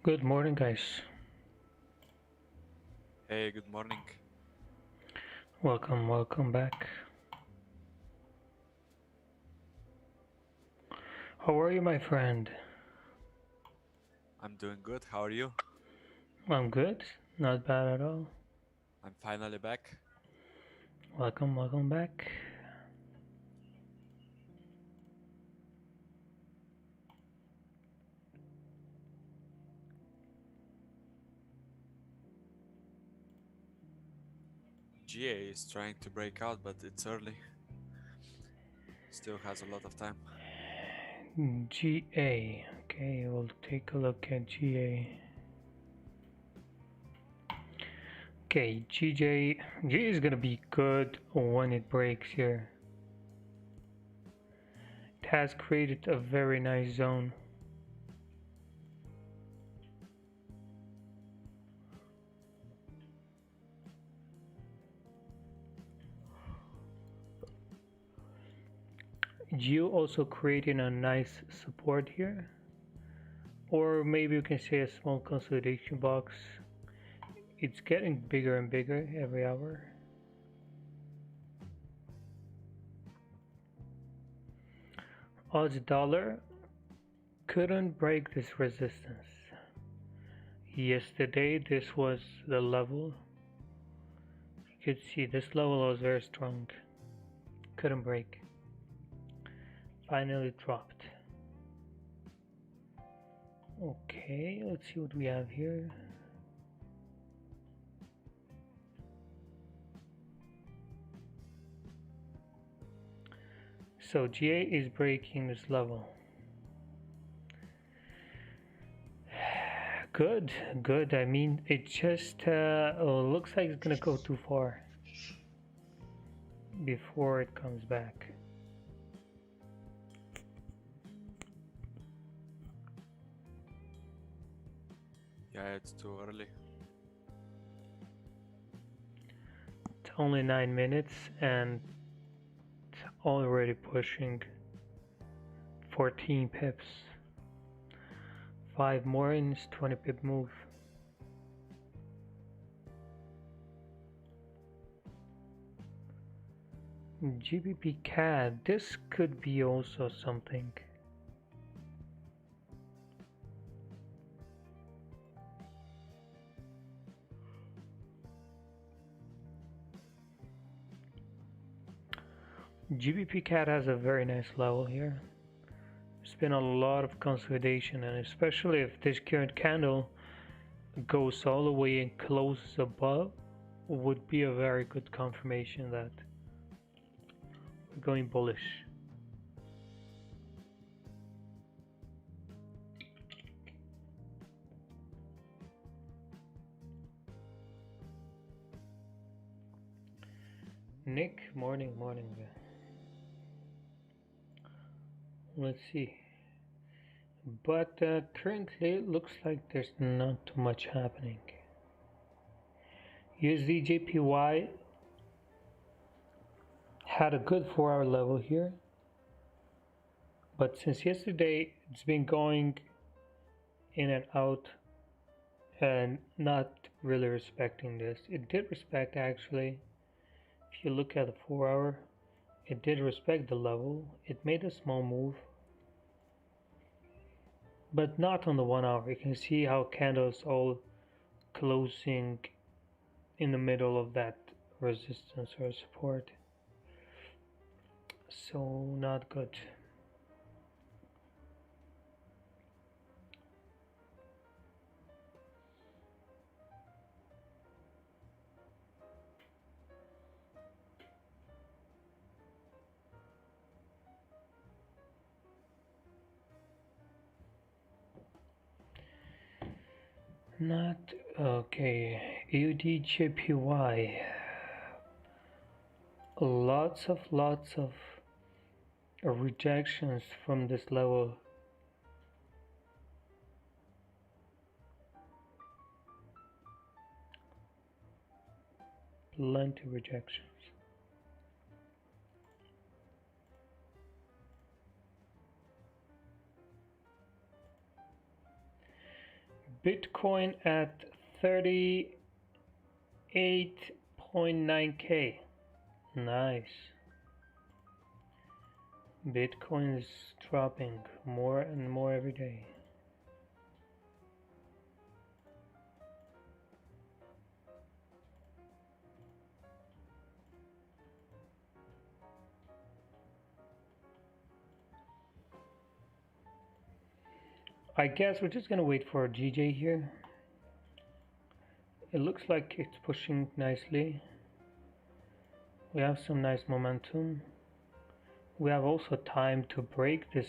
Good morning, guys. Hey, good morning. Welcome back. How are you, my friend? I'm doing good. How are you? I'm good. Not bad at all. I'm finally back. Welcome back. GA is trying to break out, but it's early. Still has a lot of time. GA. Okay, we'll take a look at GA. Okay, GJ. GA is gonna be good when it breaks here. It has created a very nice zone. GEO also creating a nice support here, or maybe you can say a small consolidation box. It's getting bigger and bigger every hour. Aussie dollar couldn't break this resistance. Yesterday this was the level. You could see this level was very strong. Couldn't break. Finally dropped. Okay, let's see what we have here. So GA is breaking this level. Good. I mean, it just looks like it's gonna go too far before it comes back. Yeah, it's too early. It's only 9 minutes and it's already pushing 14 pips. 5 more and it's 20 pip move. GBCAD, this could be also something. GBCAD has a very nice level here. There's been a lot of consolidation, and especially if this current candle goes all the way and closes above, would be a very good confirmation that we're going bullish. Nick, morning. Let's see. But currently it looks like there's not too much happening. USDJPY had a good 4-hour level here, but since yesterday it's been going in and out and not really respecting this. It did respect actually. If you look at the 4-hour, it did respect the level. It made a small move, but not on the 1 hour. You can see how candles all closing in the middle of that resistance or support. So not good. Not okay. UDJPY. Lots of rejections from this level. Plenty rejections. Bitcoin at 38.9k. Nice. Bitcoin is dropping more and more every day. I guess we're just gonna wait for GJ here. It looks like it's pushing nicely. We have some nice momentum. We have also time to break this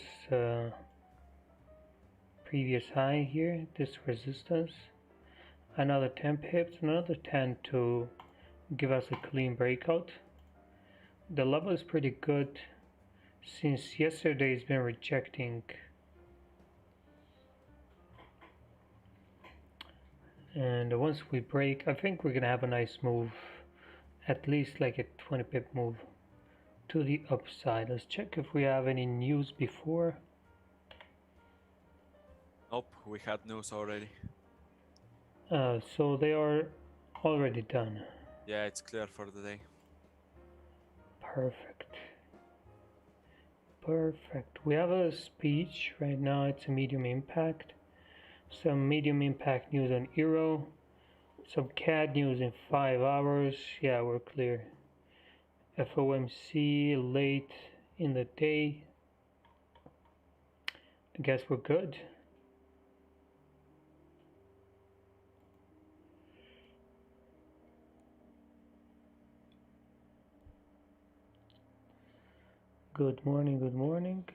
previous high here, this resistance. Another 10 pips, another 10 to give us a clean breakout. The level is pretty good since yesterday it's been rejecting. And once we break, I think we're gonna have a nice move, at least like a 20 pip move to the upside. Let's check if we have any news before. Nope, we had news already. So they are already done. Yeah, it's clear for the day. Perfect. Perfect. We have a speech right now. It's a medium impact. Some medium impact news on Euro. Some CAD news in 5 hours. Yeah, we're clear. FOMC late in the day. I guess we're good. Good morning, good morning.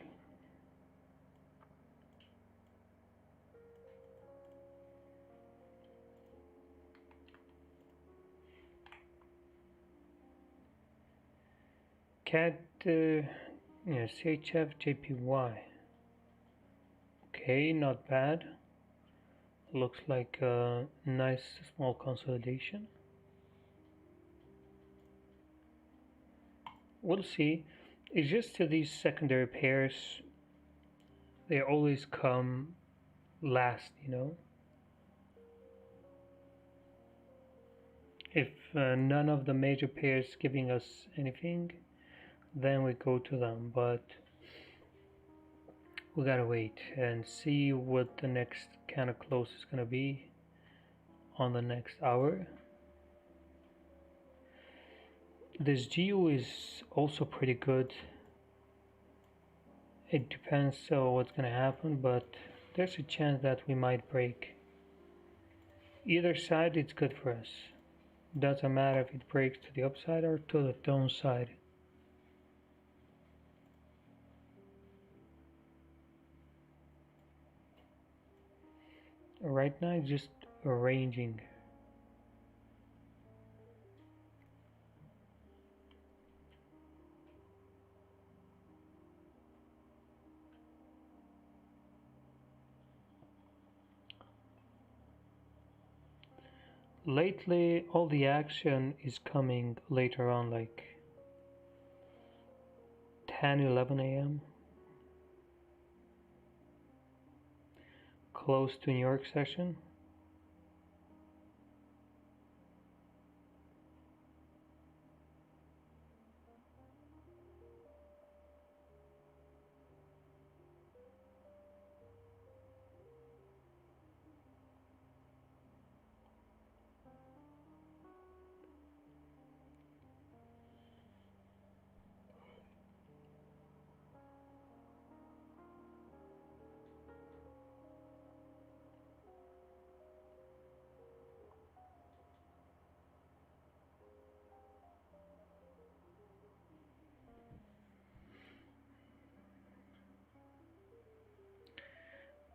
CAD, yeah, CHF, JPY. Okay, not bad. Looks like a nice small consolidation. We'll see. It's just these secondary pairs, they always come last, you know. If none of the major pairs giving us anything, then we go to them, but we gotta wait and see what the next kind of close is gonna be on the next hour. This GU is also pretty good. It depends what's gonna happen, but there's a chance that we might break. Either side, it's good for us. Doesn't matter if it breaks to the upside or to the downside. Right now it's just arranging. Lately all the action is coming later on, like 10-11 a.m. close to New York session.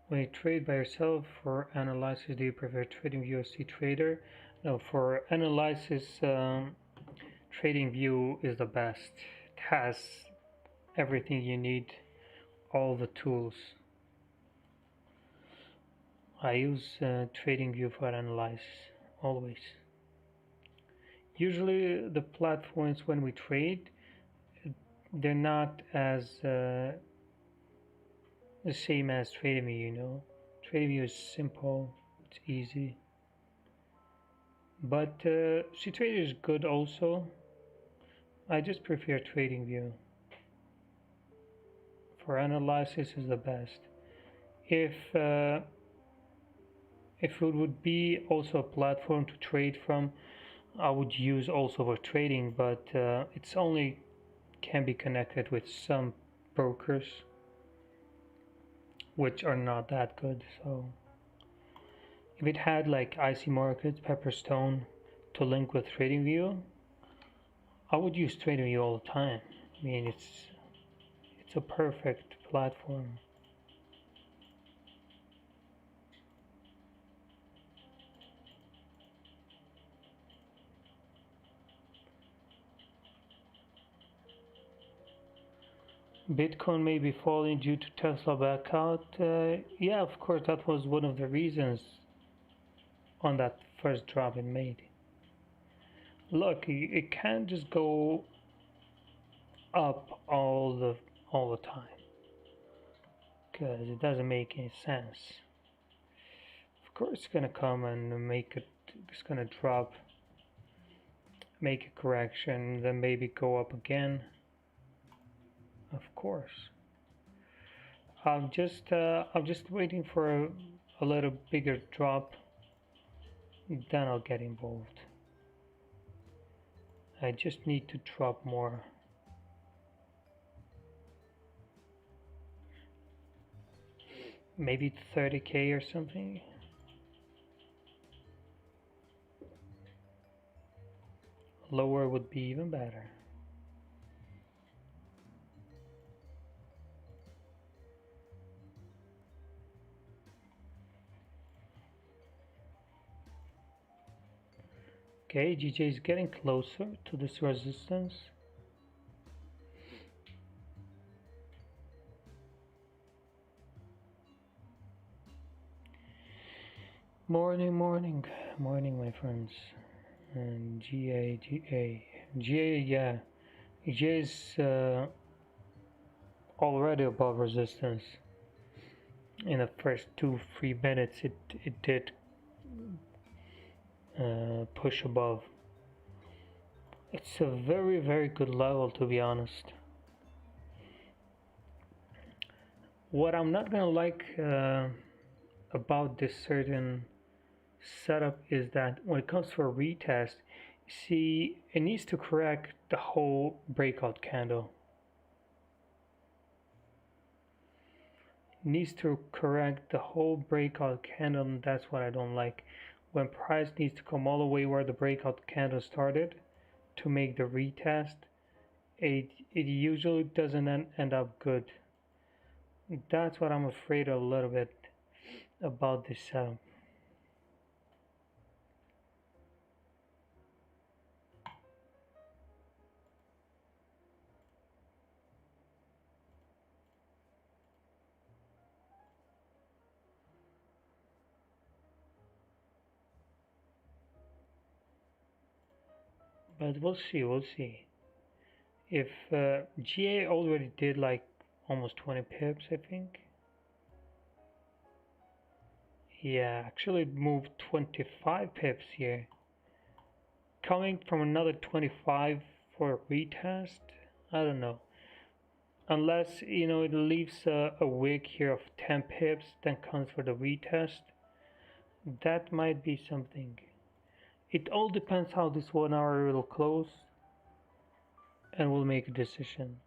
When you trade by yourself for analysis, do you prefer TradingView or CTrader? No, for analysis, TradingView is the best. It has everything you need, all the tools. I use TradingView for analysis always. Usually the platforms when we trade, they're not as the same as TradingView, you know. TradingView is simple, It's easy. But C-Trader is good also. I just prefer TradingView. For analysis is the best. If it would be also a platform to trade from, I would use also for trading, but it's only can be connected with some brokers which are not that good. So if it had like IC Markets, Pepperstone to link with TradingView, I would use TradingView all the time. I mean, it's a perfect platform. Bitcoin may be falling due to Tesla backout. Yeah, of course, that was one of the reasons on that first drop it made. Look, it can't just go up all the time because it doesn't make any sense. Of course, it's gonna come and make it. It's gonna drop, make a correction, then maybe go up again. Of course. I'm just waiting for a little bigger drop, then I'll get involved. I just need to drop more. Maybe 30k or something. Lower would be even better. Okay, GJ is getting closer to this resistance. Morning, morning, morning, my friends. And GA, yeah. GA is already above resistance. In the first 2-3 minutes, it did push above. It's a very, very good level, to be honest. What I'm not gonna like about this certain setup is that when it comes to a retest, see, it needs to correct the whole breakout candle. It needs to correct the whole breakout candle, and that's what I don't like. When price needs to come all the way where the breakout candle started to make the retest, it usually doesn't end up good. That's what I'm afraid a little bit about this setup. But we'll see. If GA already did like almost 20 pips, I think. Yeah, actually it moved 25 pips here. Coming from another 25 for a retest, I don't know. Unless, you know, it leaves a wick here of 10 pips, then comes for the retest. That might be something. It all depends how this 1 hour will close, and we'll make a decision.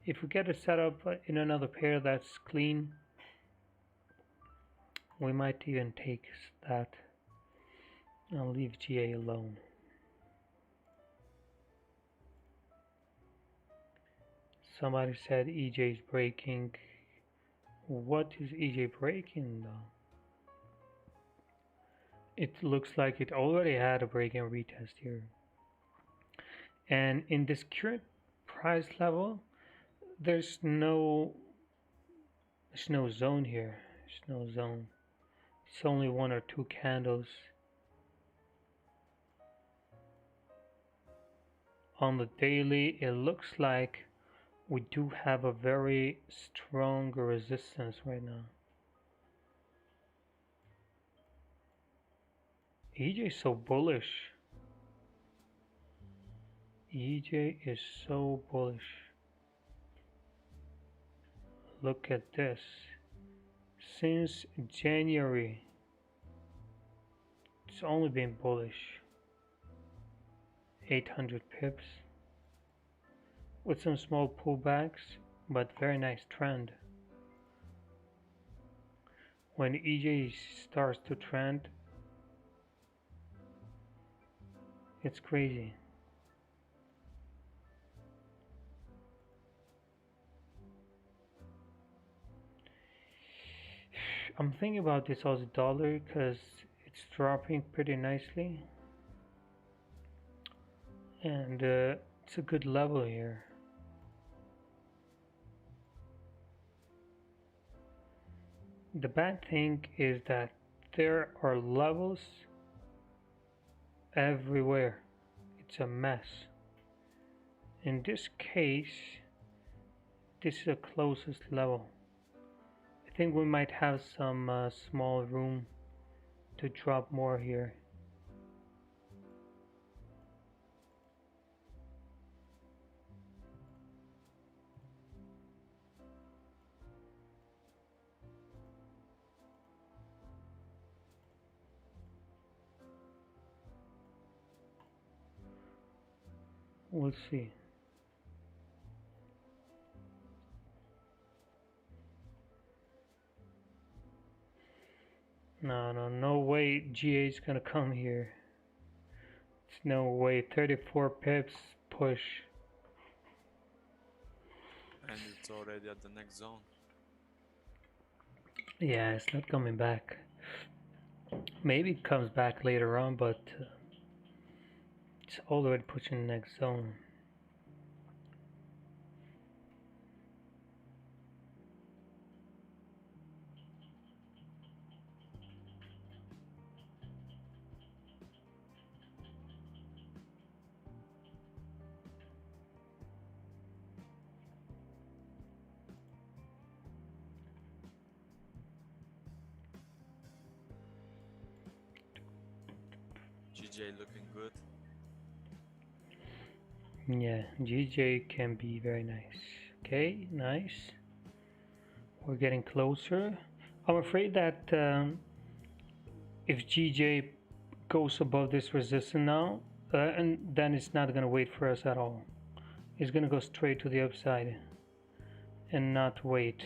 If we get a setup in another pair that's clean, we might even take that. I'll leave GA alone. Somebody said EJ is breaking. What is EJ breaking though? It looks like it already had a break and retest here. And in this current price level, there's no zone here. There's no zone. It's only 1 or 2 candles. On the daily, it looks like we do have a very strong resistance right now. EJ is so bullish. EJ is so bullish. Look at this. Since January, it's only been bullish. 800 pips. With some small pullbacks, but very nice trend. When EJ starts to trend, it's crazy. I'm thinking about this Aussie dollar because it's dropping pretty nicely, and it's a good level here. The bad thing is that there are levels everywhere. It's a mess. In this case, this is the closest level. I think we might have some small room to drop more here. We'll see. No way GA is gonna come here. It's no way. 34 pips push. And it's already at the next zone. Yeah, it's not coming back. Maybe it comes back later on, but it's already pushing the next zone. GJ looking good. Yeah, GJ can be very nice. Okay, nice. We're getting closer. I'm afraid that if GJ goes above this resistance now, and then it's not gonna wait for us at all. It's gonna go straight to the upside and not wait.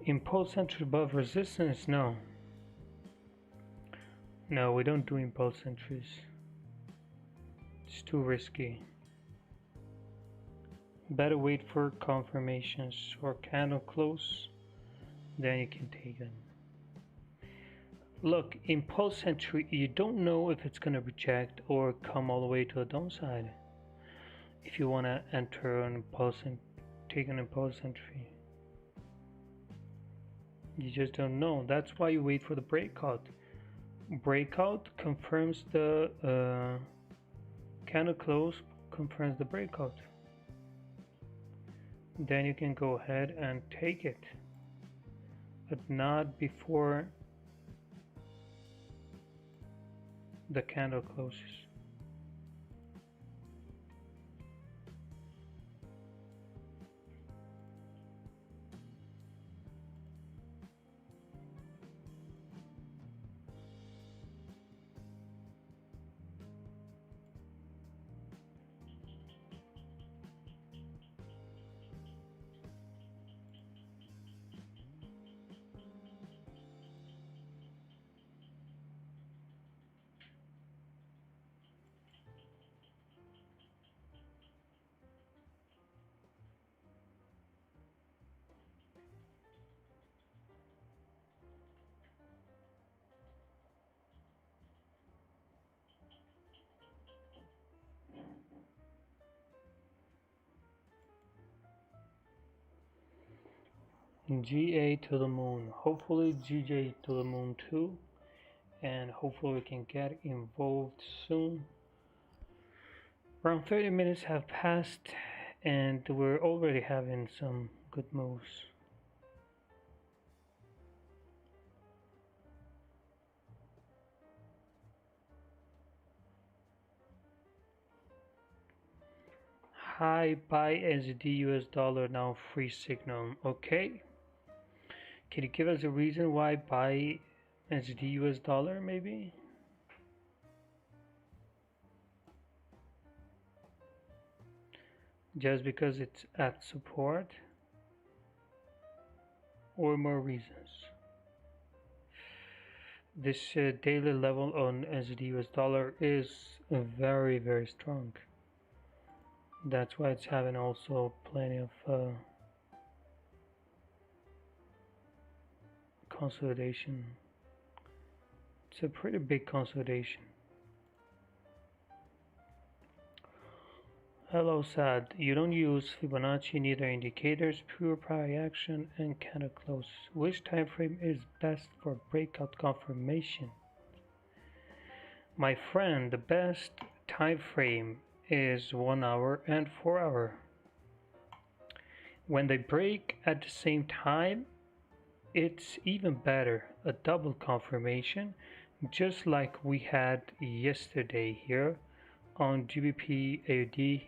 Impulse entry above resistance? No. No, we don't do impulse entries. It's too risky. Better wait for confirmations or candle close, then you can take them. Look, impulse entry, you don't know if it's gonna reject or come all the way to the downside. If you wanna enter an impulse and take an impulse entry. You just don't know. That's why you wait for the breakout. Breakout confirms the candle close, confirms the breakout. Then you can go ahead and take it, but not before the candle closes. GA to the moon. Hopefully GJ to the moon too. And hopefully we can get involved soon. Around 30 minutes have passed and we're already having some good moves. High buy SD US dollar now free signal. Okay. Can you give us a reason why buy SD US dollar maybe? Just because it's at support? Or more reasons? This daily level on SD US dollar is very, very strong. That's why it's having also plenty of consolidation. It's a pretty big consolidation. Hello Sad, you don't use Fibonacci, neither indicators, pure prior action and candle close. Which time frame is best for breakout confirmation? My friend, the best time frame is 1 hour and 4 hour. When they break at the same time, it's even better, a double confirmation, just like we had yesterday here on GBCAD,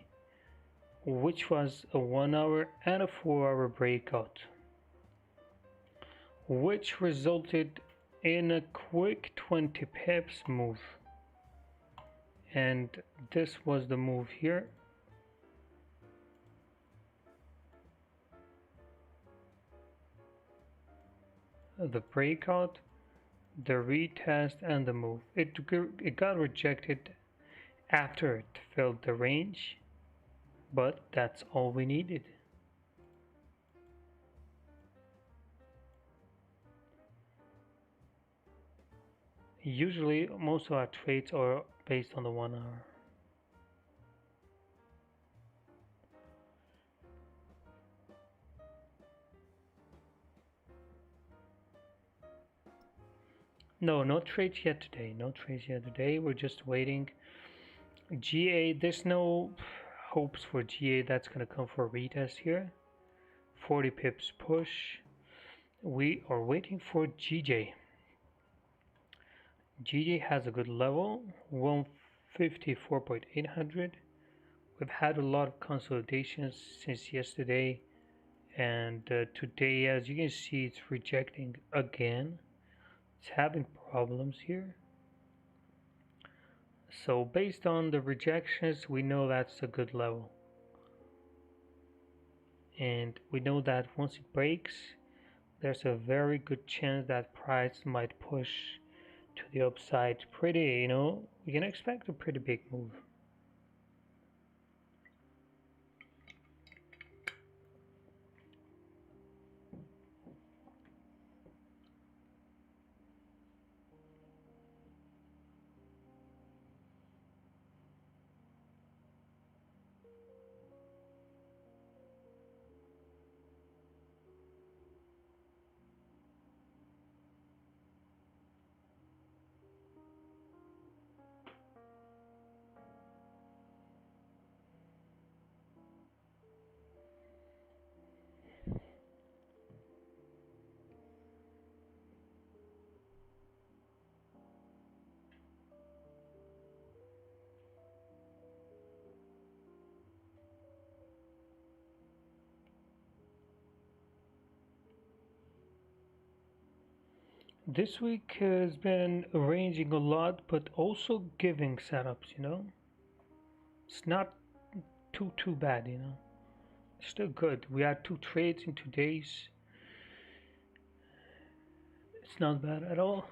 which was a 1 hour and a 4 hour breakout, which resulted in a quick 20 pips move. And this was the move here. The breakout, the retest, and the move. It got rejected after it filled the range, but that's all we needed. Usually, most of our trades are based on the 1 hour. No, no trades yet today. No trades yet today. We're just waiting. GA, there's no hopes for GA that's going to come for a retest here. 40 pips push. We are waiting for GJ. GJ has a good level, 154.800. We've had a lot of consolidations since yesterday, and today, as you can see, it's rejecting again. It's having problems here. So based on the rejections, we know that's a good level. And we know that once it breaks, there's a very good chance that price might push to the upside pretty, we can expect a pretty big move. This week has been arranging a lot, but also giving setups, It's not too bad, Still good. We had 2 trades in 2 days. It's not bad at all.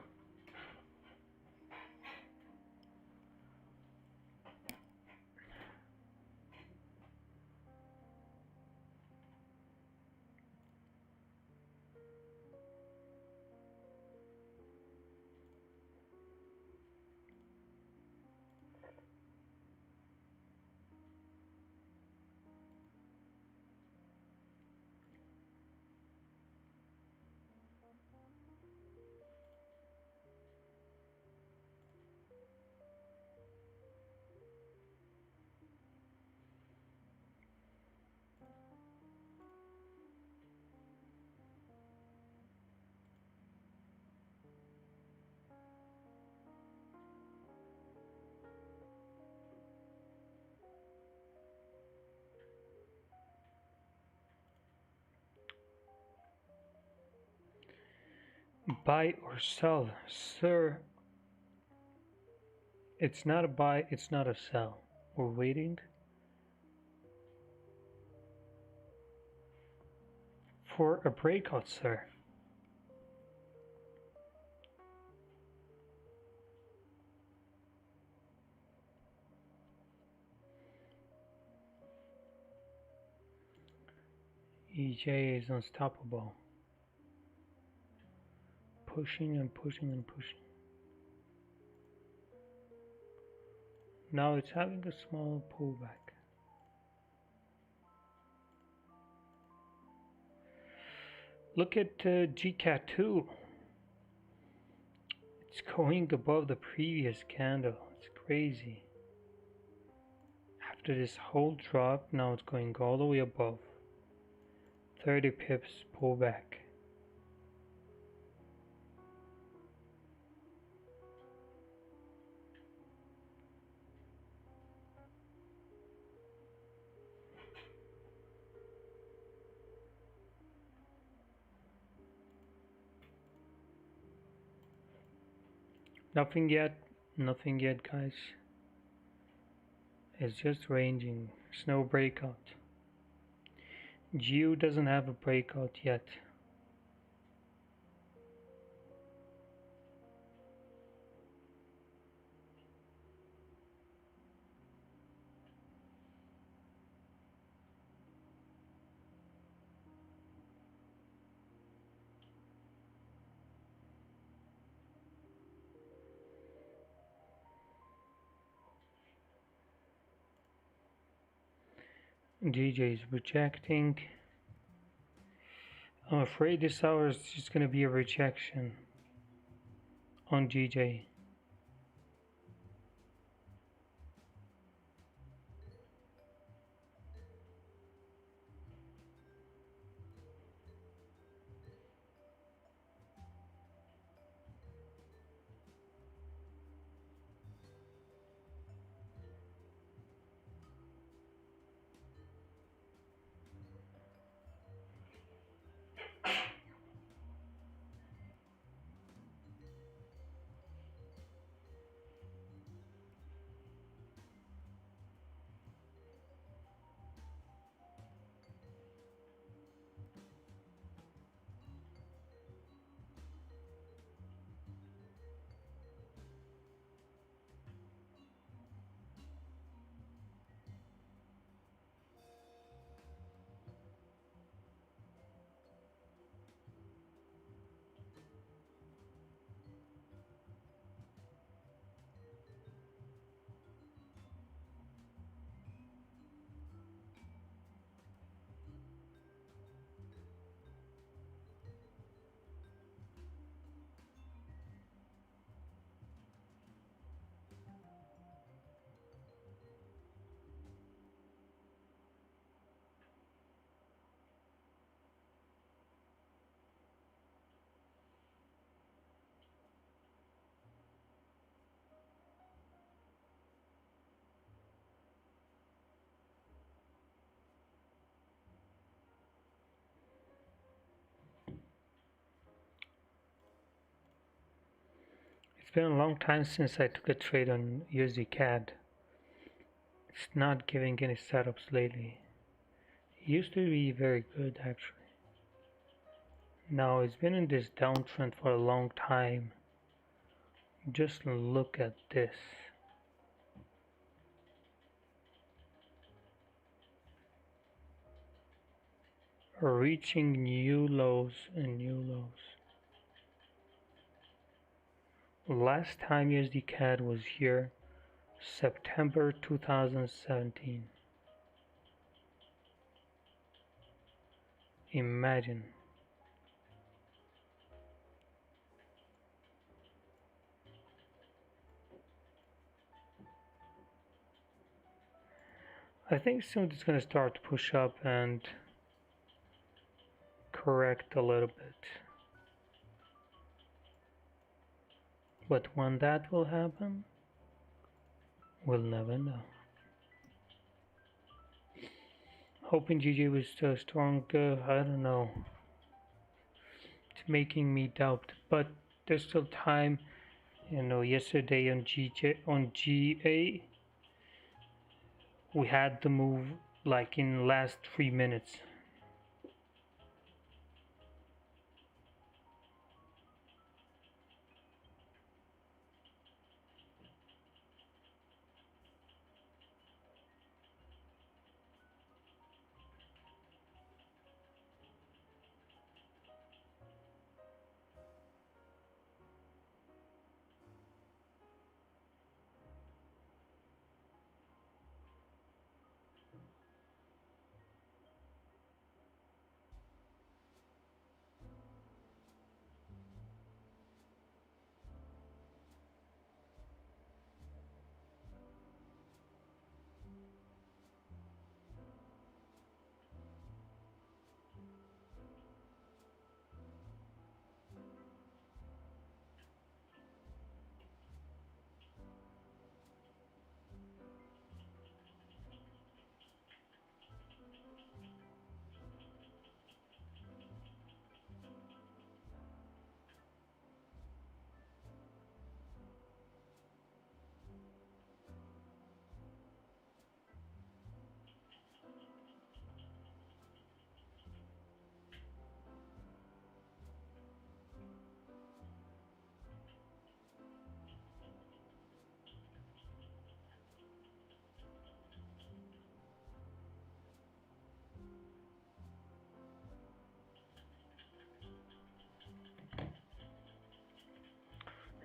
Buy or sell, sir. It's not a buy, it's not a sell. We're waiting for a breakout, sir. EJ is unstoppable. Pushing and pushing and pushing. Now it's having a small pullback. Look at GCAD 2. It's going above the previous candle. It's crazy. After this whole drop, now it's going all the way above. 30 pips pullback. Nothing yet, guys. It's just ranging. There's no breakout. GU doesn't have a breakout yet. GJ is rejecting. I'm afraid this hour is just going to be a rejection on GJ. It's been a long time since I took a trade on USDCAD. It's not giving any setups lately. It used to be very good actually. Now it's been in this downtrend for a long time. Just look at this. Reaching new lows and new lows. Last time USDCAD was here, September 2017. Imagine. I think soon it's going to start to push up and correct a little bit. But when that will happen, we'll never know. Hoping GJ was still strong, I don't know. To making me doubt, but there's still time. You know, yesterday on GA, we had the move like in last 3 minutes.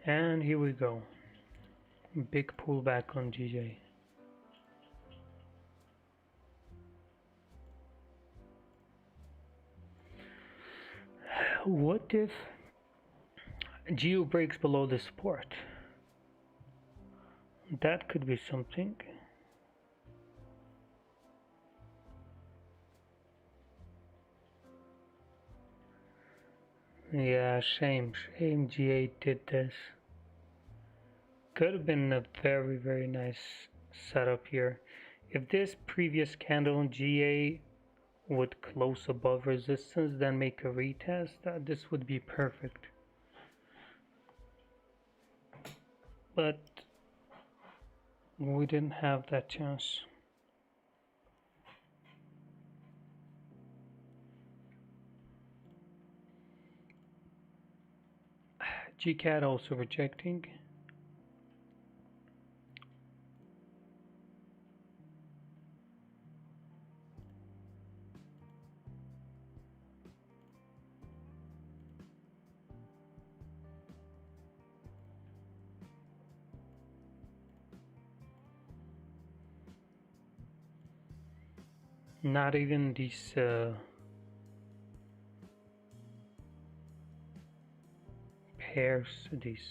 And here we go. Big pullback on GJ. What if Geo breaks below the support? That could be something. Yeah, shame GA did this. Could have been a very nice setup here. If this previous candle on GA would close above resistance, then make a retest, this would be perfect. But we didn't have that chance. GCAD also rejecting. Not even these pairs, these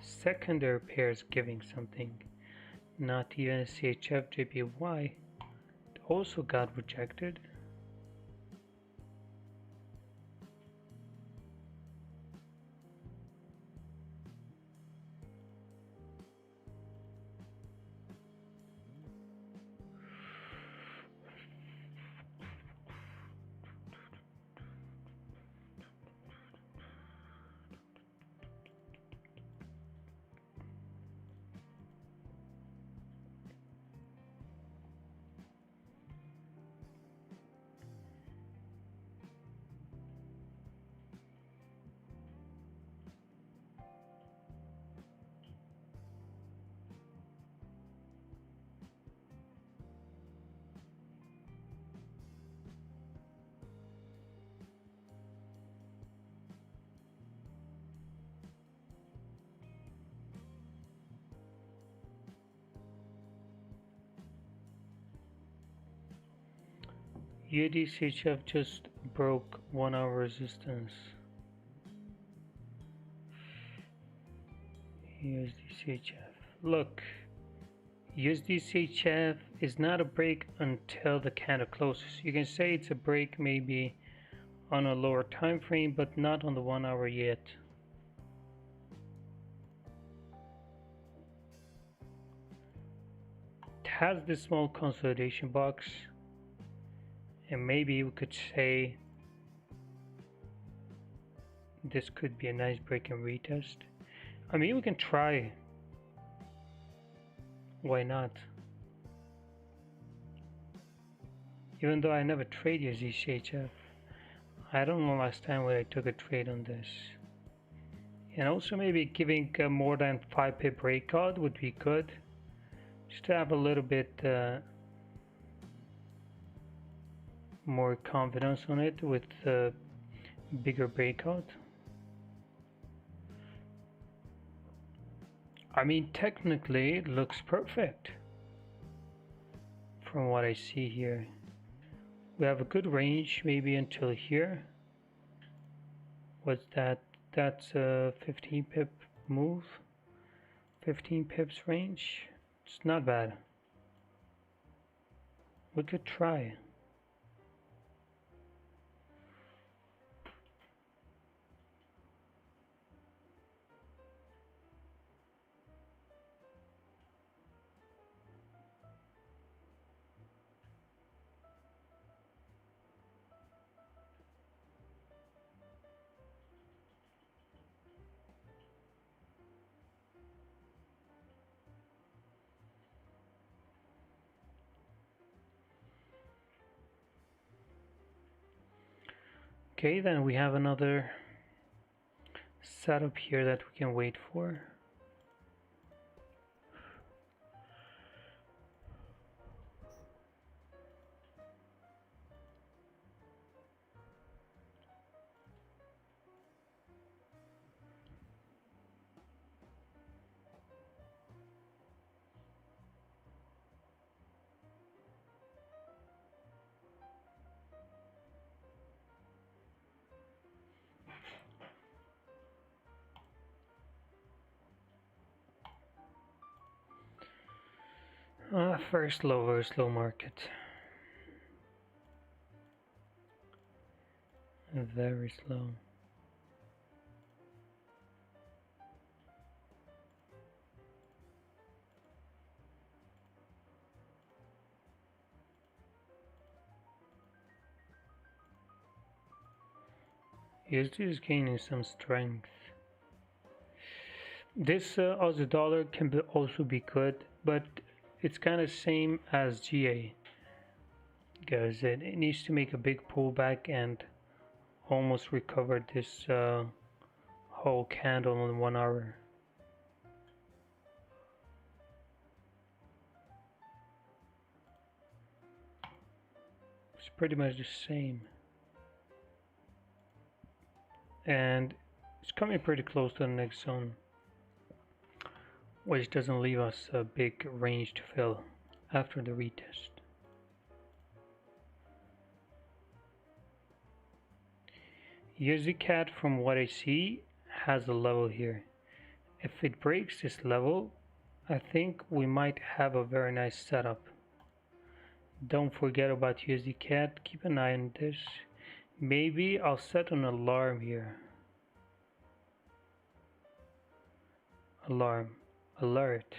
secondary pairs giving something. Not even CHF JPY also got rejected. USDCHF just broke 1 hour resistance. USDCHF. Look, USDCHF is not a break until the candle closes. You can say it's a break maybe on a lower time frame, but not on the 1 hour yet. It has this small consolidation box, and maybe we could say this could be a nice break and retest. I mean, we can try. Why not? Even though I never trade USDCHF, I don't know last time when I took a trade on this. And also maybe giving more than 5 pip breakout would be good, just to have a little bit more confidence on it with bigger breakout. I mean, technically it looks perfect from what I see here. We have a good range maybe until here. What's that? That's a 15 pip move, 15 pips range. It's not bad. We could try. Okay, then we have another setup here that we can wait for. Very slow market. Very slow. USD is gaining some strength. This Aussie dollar can also be good, but it's kind of same as GA, because it needs to make a big pullback and almost recover this whole candle in 1 hour. It's pretty much the same, and it's coming pretty close to the next zone, which doesn't leave us a big range to fill after the retest. USDCAD, from what I see, has a level here. If it breaks this level, I think we might have a very nice setup. Don't forget about USDCAD, keep an eye on this. Maybe I'll set an alarm here. Alarm, alert.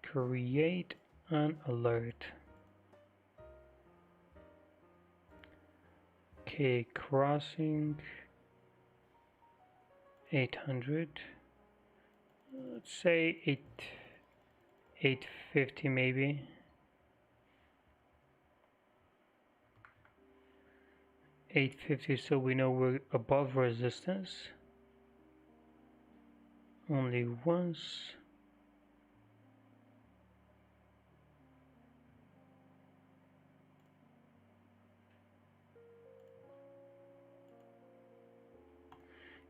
Create an alert. Okay, crossing 800. Let's say 850 maybe. 850, so we know we're above resistance. Only once.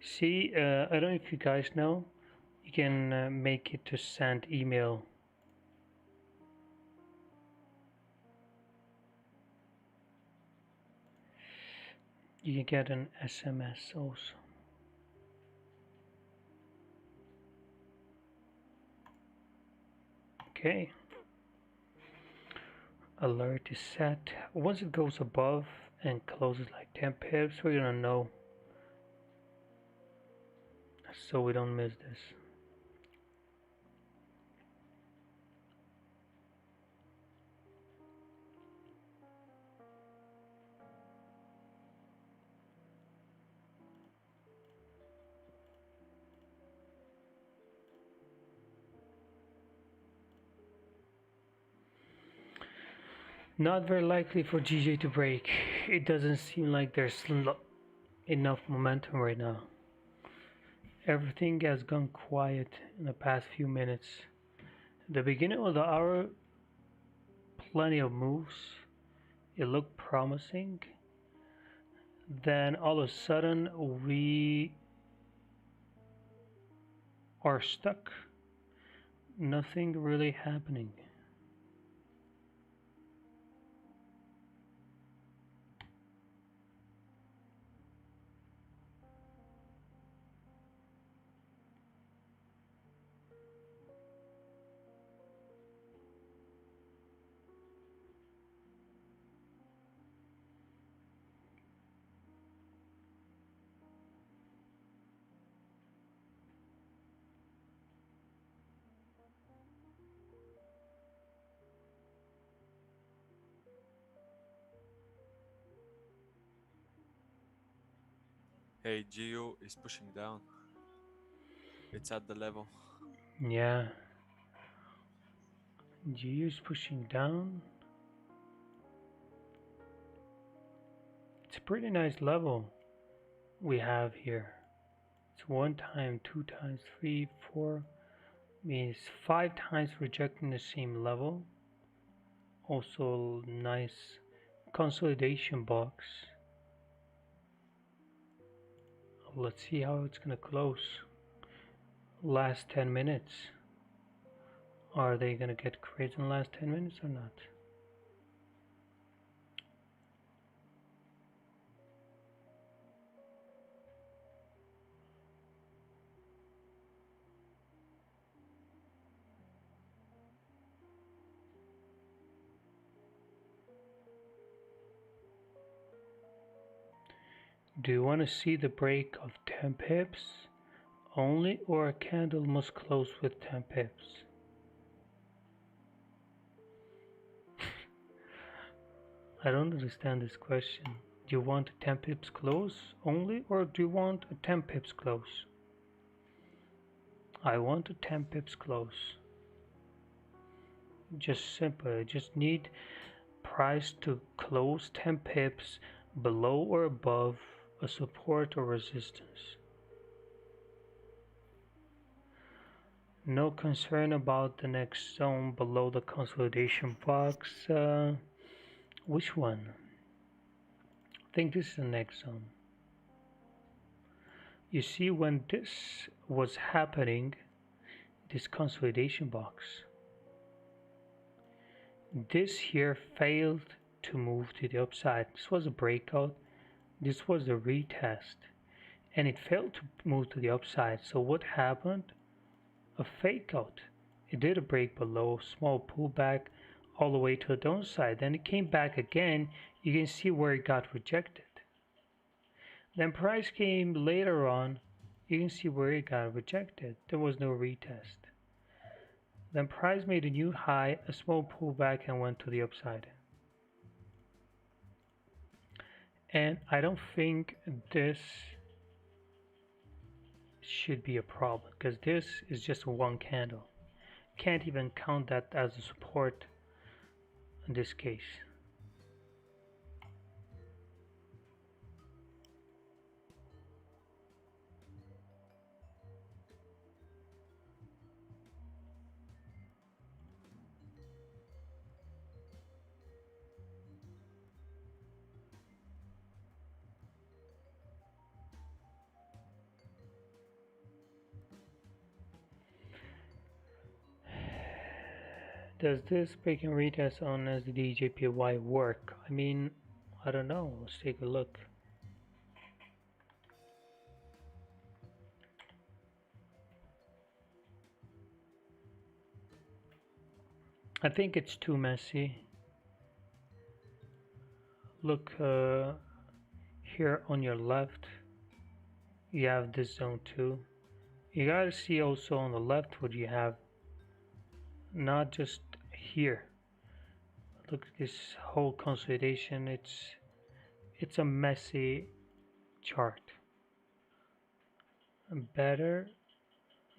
See, I don't know if you guys know, you can make it to send email. You can get an SMS also. Okay. Alert is set. Once it goes above and closes like 10 pips, we're gonna know, so we don't miss this. Not very likely for GJ to break. It doesn't seem like there's enough momentum right now. Everything has gone quiet in the past few minutes. The beginning of the hour, plenty of moves. It looked promising. Then all of a sudden we are stuck. Nothing really happening. Hey, GU is pushing down. It's at the level. Yeah. GU is pushing down. It's a pretty nice level we have here. It's 1 time, 2 times, 3, 4, means 5 times rejecting the same level. Also nice consolidation box. Let's see how it's gonna close. Last 10 minutes. Are they gonna get crazy in the last 10 minutes or not? Do you want to see the break of 10 pips only, or a candle must close with 10 pips? I don't understand this question. Do you want a 10 pips close only, or do you want a 10 pips close? I want a 10 pips close. Just simple. I just need price to close 10 pips below or above a support or resistance. No concern about the next zone below the consolidation box. Which one? I think this is the next zone. You see, when this was happening, this consolidation box, this here failed to move to the upside. This was a breakout. This was a retest, and it failed to move to the upside. So what happened? A fake out. It did a break below, small pullback all the way to the downside. Then it came back again. You can see where it got rejected. Then price came later on. You can see where it got rejected. There was no retest. Then price made a new high, a small pullback, and went to the upside. And I don't think this should be a problem, because this is just one candle. Can't even count that as a support in this case. Does this break and retest on SDD JPY work? I mean, I don't know. Let's take a look. I think it's too messy. Look here on your left, you have this zone too. You gotta see also on the left what you have, not just here. Look at this whole consolidation. It's a messy chart. Better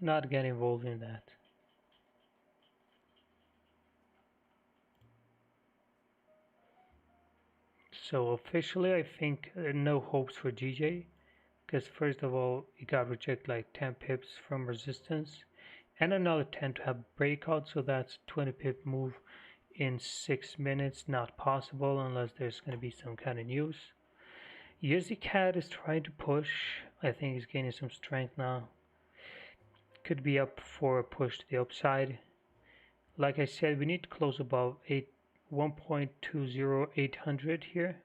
not get involved in that. So officially, I think no hopes for GJ, because first of all, it got rejected like 10 pips from resistance, and another 10 to have breakout, so that's 20 pip move in 6 minutes, not possible unless there's going to be some kind of news. USDCAD is trying to push. I think he's gaining some strength now. Could be up for a push to the upside. Like I said, we need to close above 1.20800 here,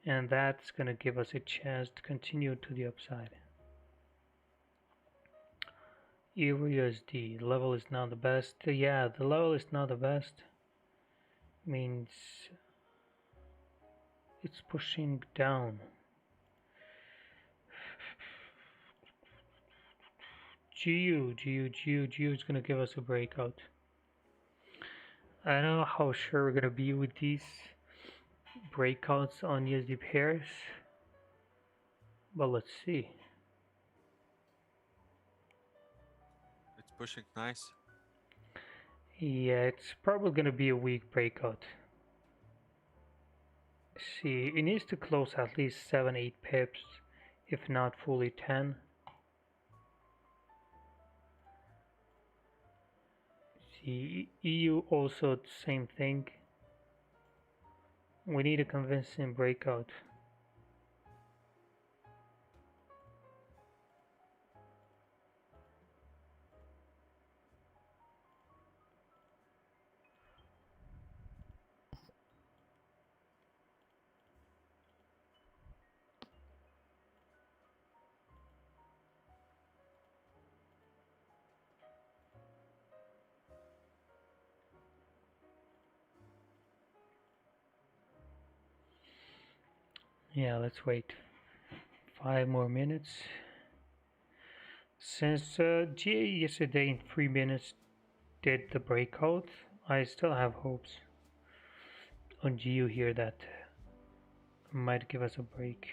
and that's going to give us a chance to continue to the upside. Euro USD, the level is not the best. Yeah, the level is not the best. Means it's pushing down. GU is going to give us a breakout. I don't know how sure we're going to be with these breakouts on USD pairs, but let's see. It's pushing nice. Yeah, it's probably going to be a weak breakout. See, it needs to close at least 7-8 pips, if not fully 10. See, EU also the same thing. We need a convincing breakout. Yeah, let's wait 5 more minutes. Since GA yesterday in 3 minutes did the breakout, I still have hopes on GU here that might give us a break.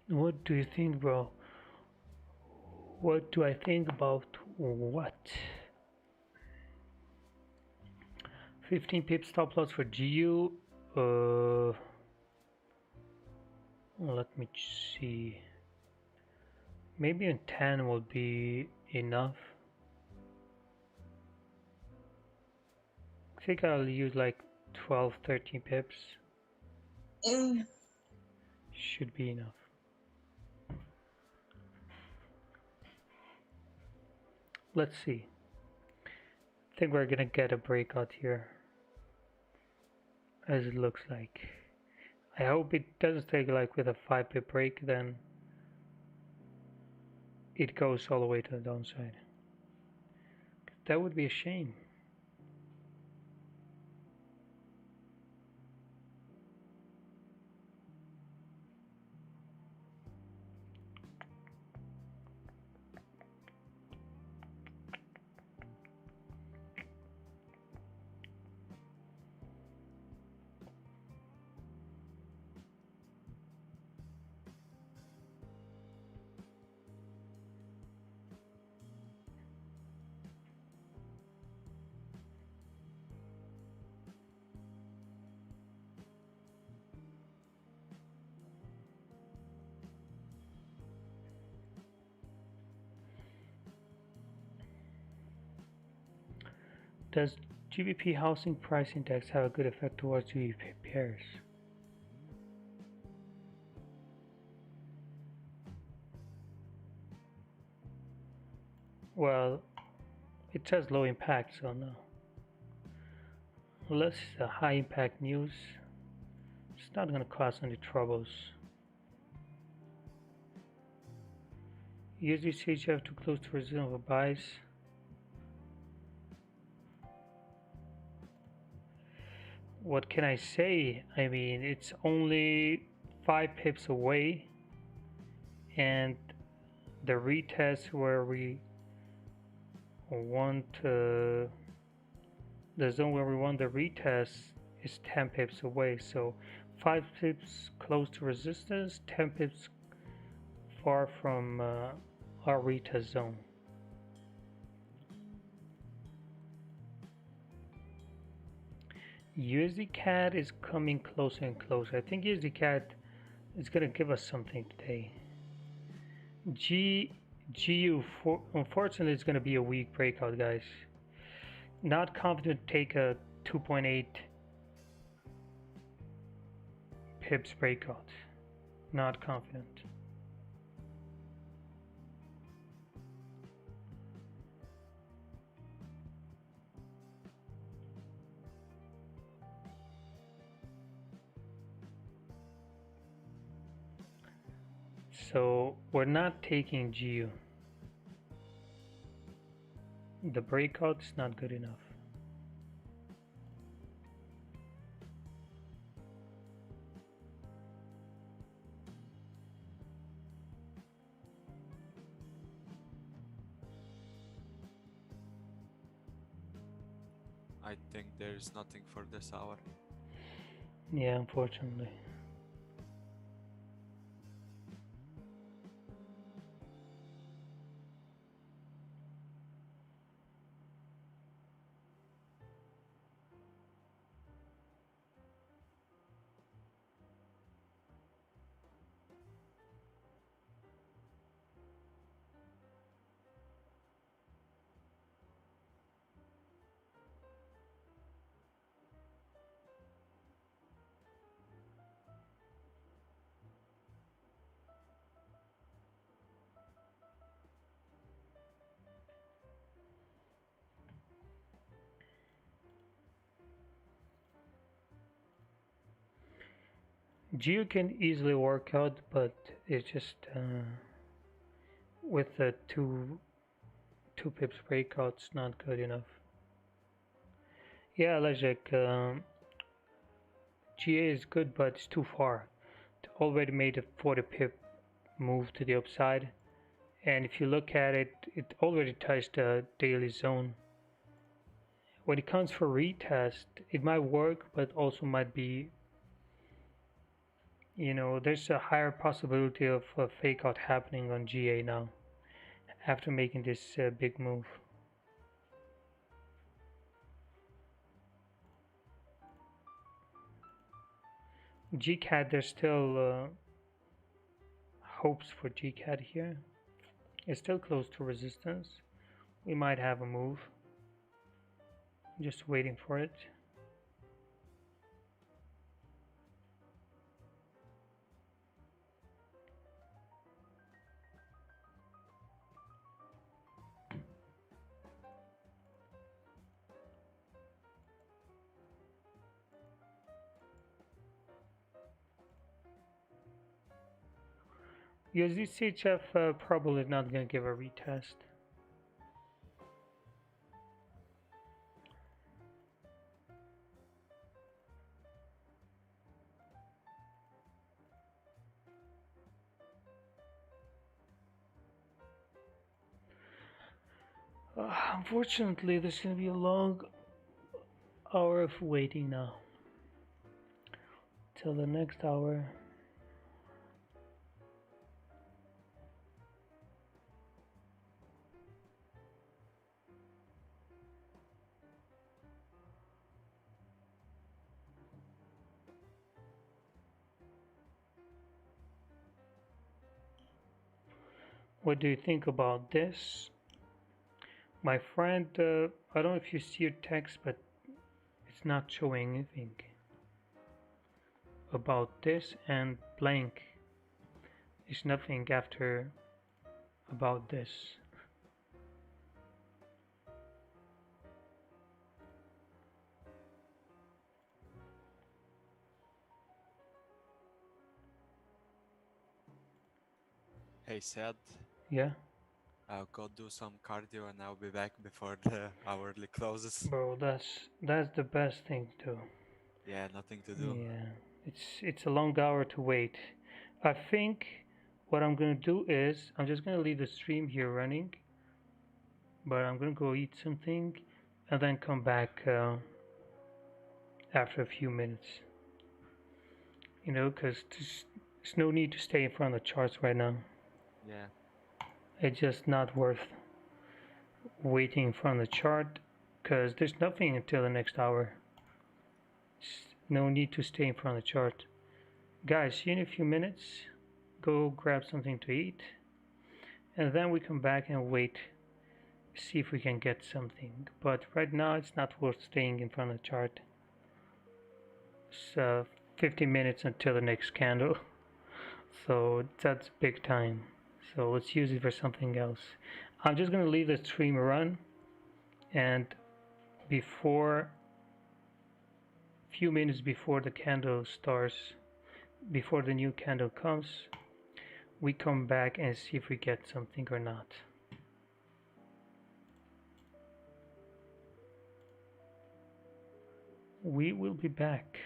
What do you think, bro? What do I think about what? 15 pip stop loss for GU. Let me see. Maybe in 10 will be enough. I think I'll use like 12, 13 pips. Should be enough. Let's see. I think we're gonna get a breakout here, as it looks like. I hope it doesn't take like with a 5 pip break, then it goes all the way to the downside. That would be a shame. Does GBP housing price index have a good effect towards GBP pairs. Well, it says low impact, so no. Unless it's a high impact news, it's not gonna cause any troubles. USDCHF too close to resistance for buys. What can I say? I mean, it's only 5 pips away, and the retest where we want the zone where we want the retest is 10 pips away. So 5 pips close to resistance, 10 pips far from our retest zone. USDCAD is coming closer and closer. I think USDCAD is going to give us something today. GU, unfortunately, it's going to be a weak breakout, guys. Not confident to take a 2.8 pips breakout. Not confident. So we're not taking GU. The breakout is not good enough. I think there is nothing for this hour. Yeah, unfortunately. GU can easily work out, but it's just with the two pips breakouts not good enough. Yeah, Lejek, GA is good, but it's too far. It already made a 40 pip move to the upside, and if you look at it, it already touched the daily zone. When it comes for retest, it might work, but also might be, there's a higher possibility of a fake out happening on GA now after making this big move. GCAD, there's still hopes for GCAD here. It's still close to resistance. We might have a move. Just waiting for it. USDCHF probably not going to give a retest. Unfortunately, there's going to be a long hour of waiting now. Till the next hour. What do you think about this? My friend, I don't know if you see your text, but it's not showing anything about this, and blank is nothing after about this. Hey, Sad, Yeah, I'll go do some cardio and I'll be back before the hourly closes. bro, that's the best thing to. Yeah, nothing to do. Yeah, it's a long hour to wait. I think what I'm gonna do is I'm just gonna leave the stream here running, but I'm gonna go eat something and then come back after a few minutes. You know, because there's no need to stay in front of the charts right now. Yeah, It's just not worth waiting in front of the chart because there's nothing until the next hour. No need to stay in front of the chart. Guys, see you in a few minutes. Go grab something to eat and then we come back and wait, see if we can get something. But right now it's not worth staying in front of the chart. It's 50 minutes until the next candle. So that's big time. So let's use it for something else. I'm just gonna leave the stream run, and before few minutes before the candle starts, before the new candle comes, we come back and see if we get something or not. We will be back,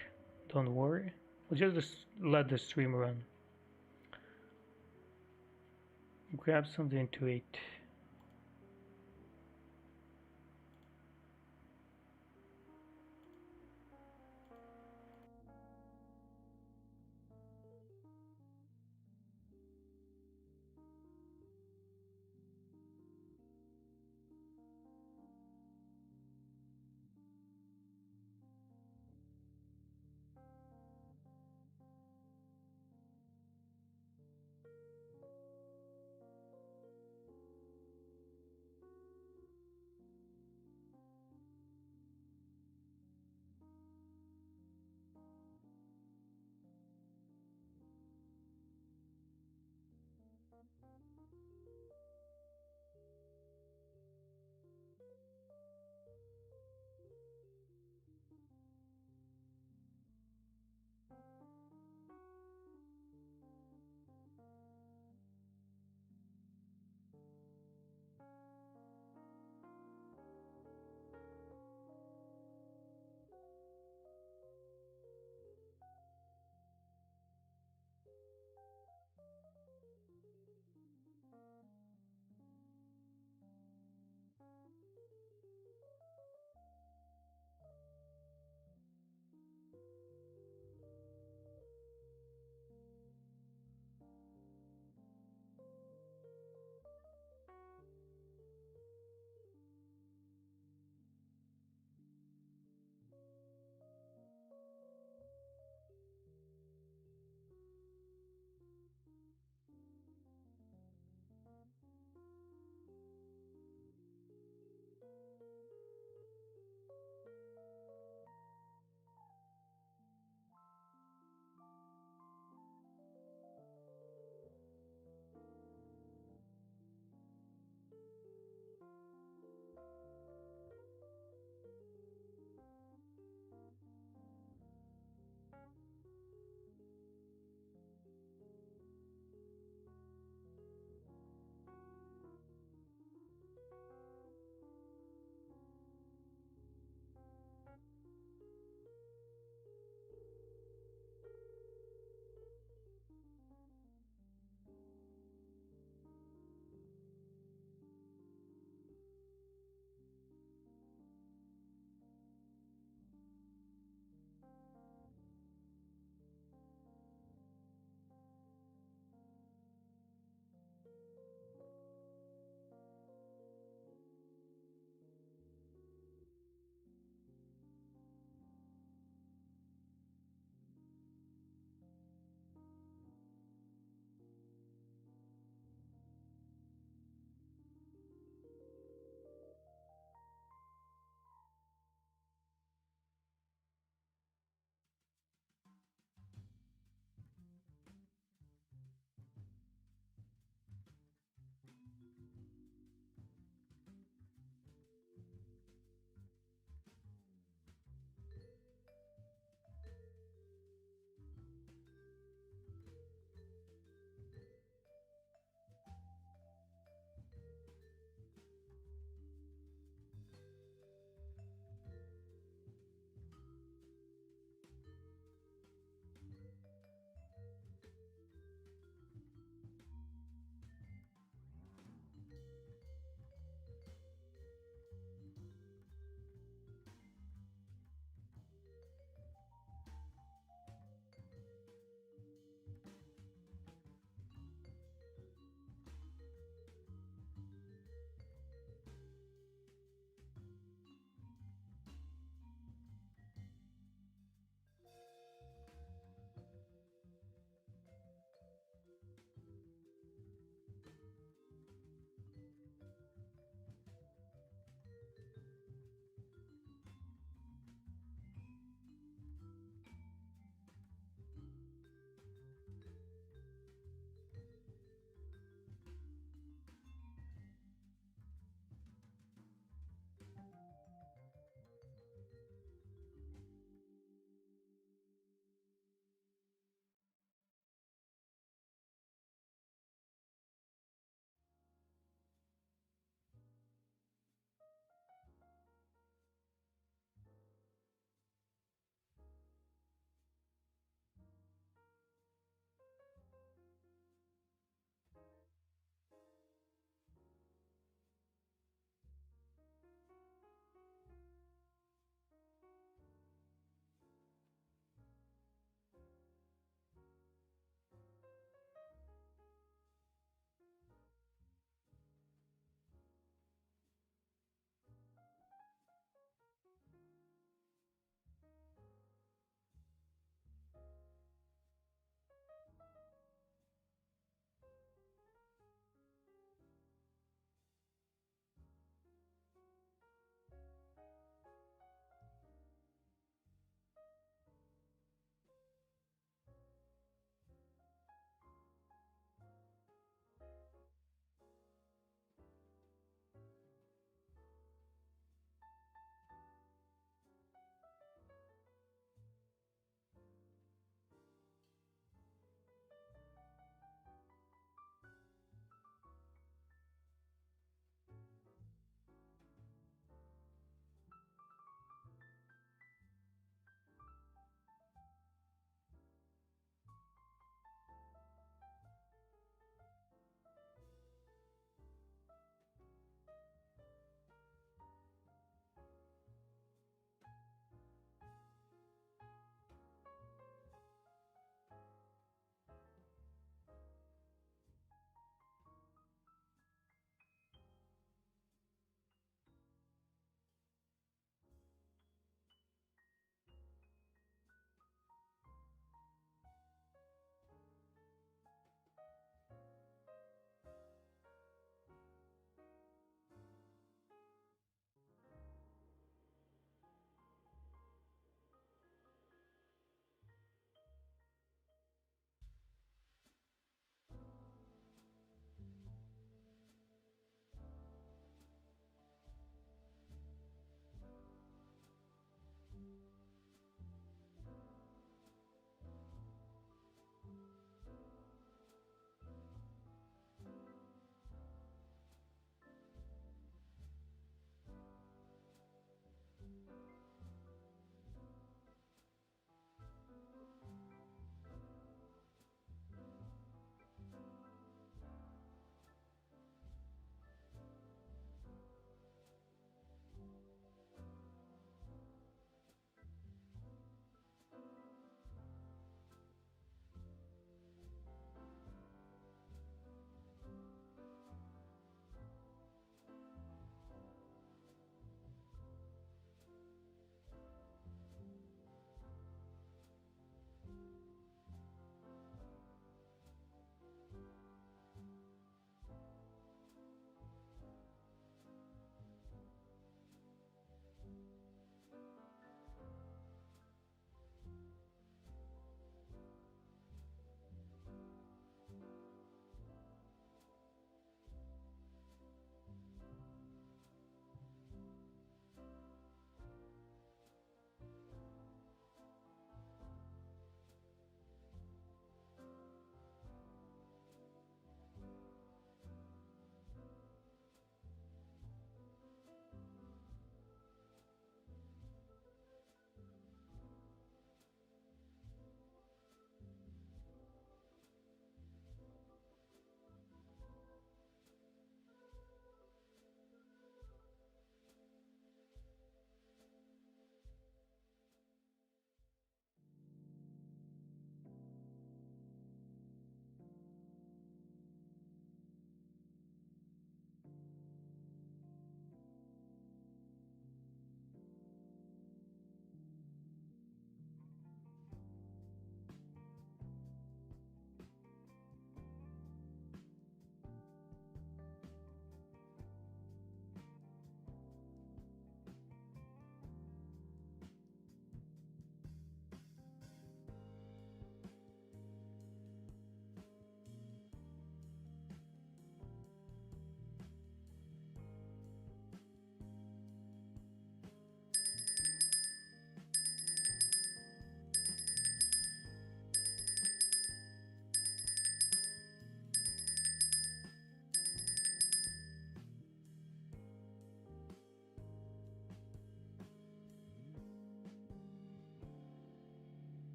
don't worry. We'll just let the stream run. Grab something to eat.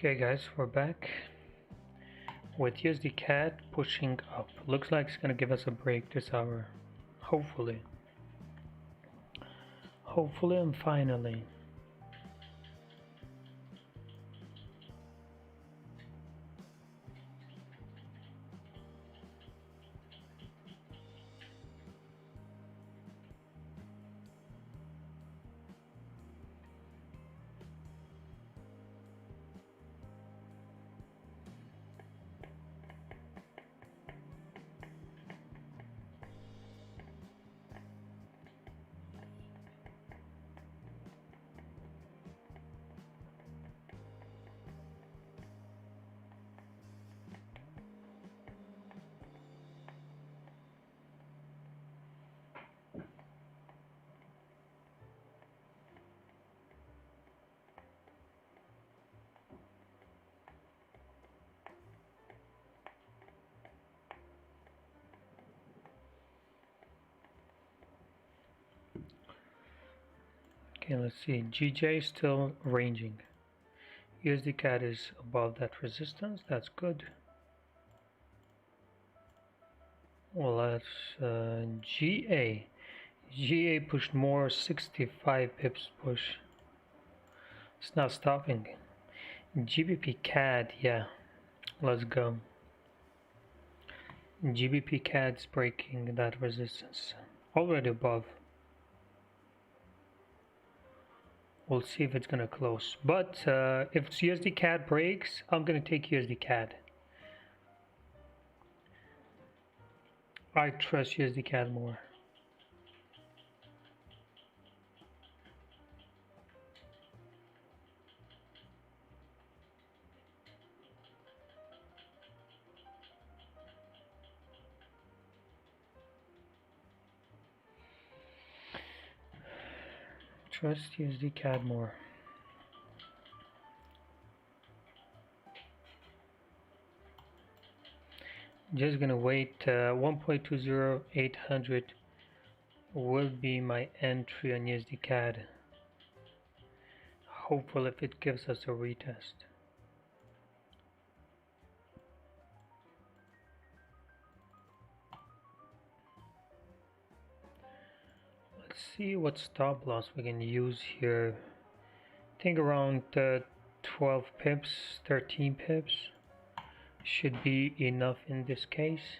Okay guys, we're back with USDCAD pushing up. Looks like it's gonna give us a break this hour. Hopefully. Hopefully and finally. Okay, let's see. GJ is still ranging. USDCAD is above that resistance. That's good. Well, that's GA. GA pushed more, 65 pips push. It's not stopping. GBPCAD, yeah, let's go. GBPCAD's breaking that resistance. Already above. We'll see if it's gonna close. But if USDCAD breaks, I'm gonna take USDCAD. I trust USDCAD more. Trust USDCAD more. Just gonna wait. 1.20800 will be my entry on USDCAD. Hopeful if it gives us a retest. Let's see what stop loss we can use here. I think around 12 pips, 13 pips should be enough in this case.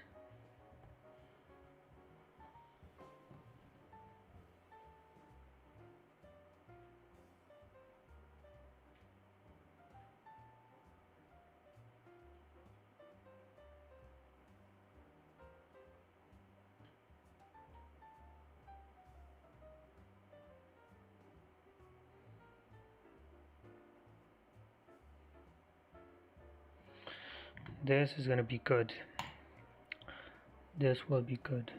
This is gonna be good. This will be good.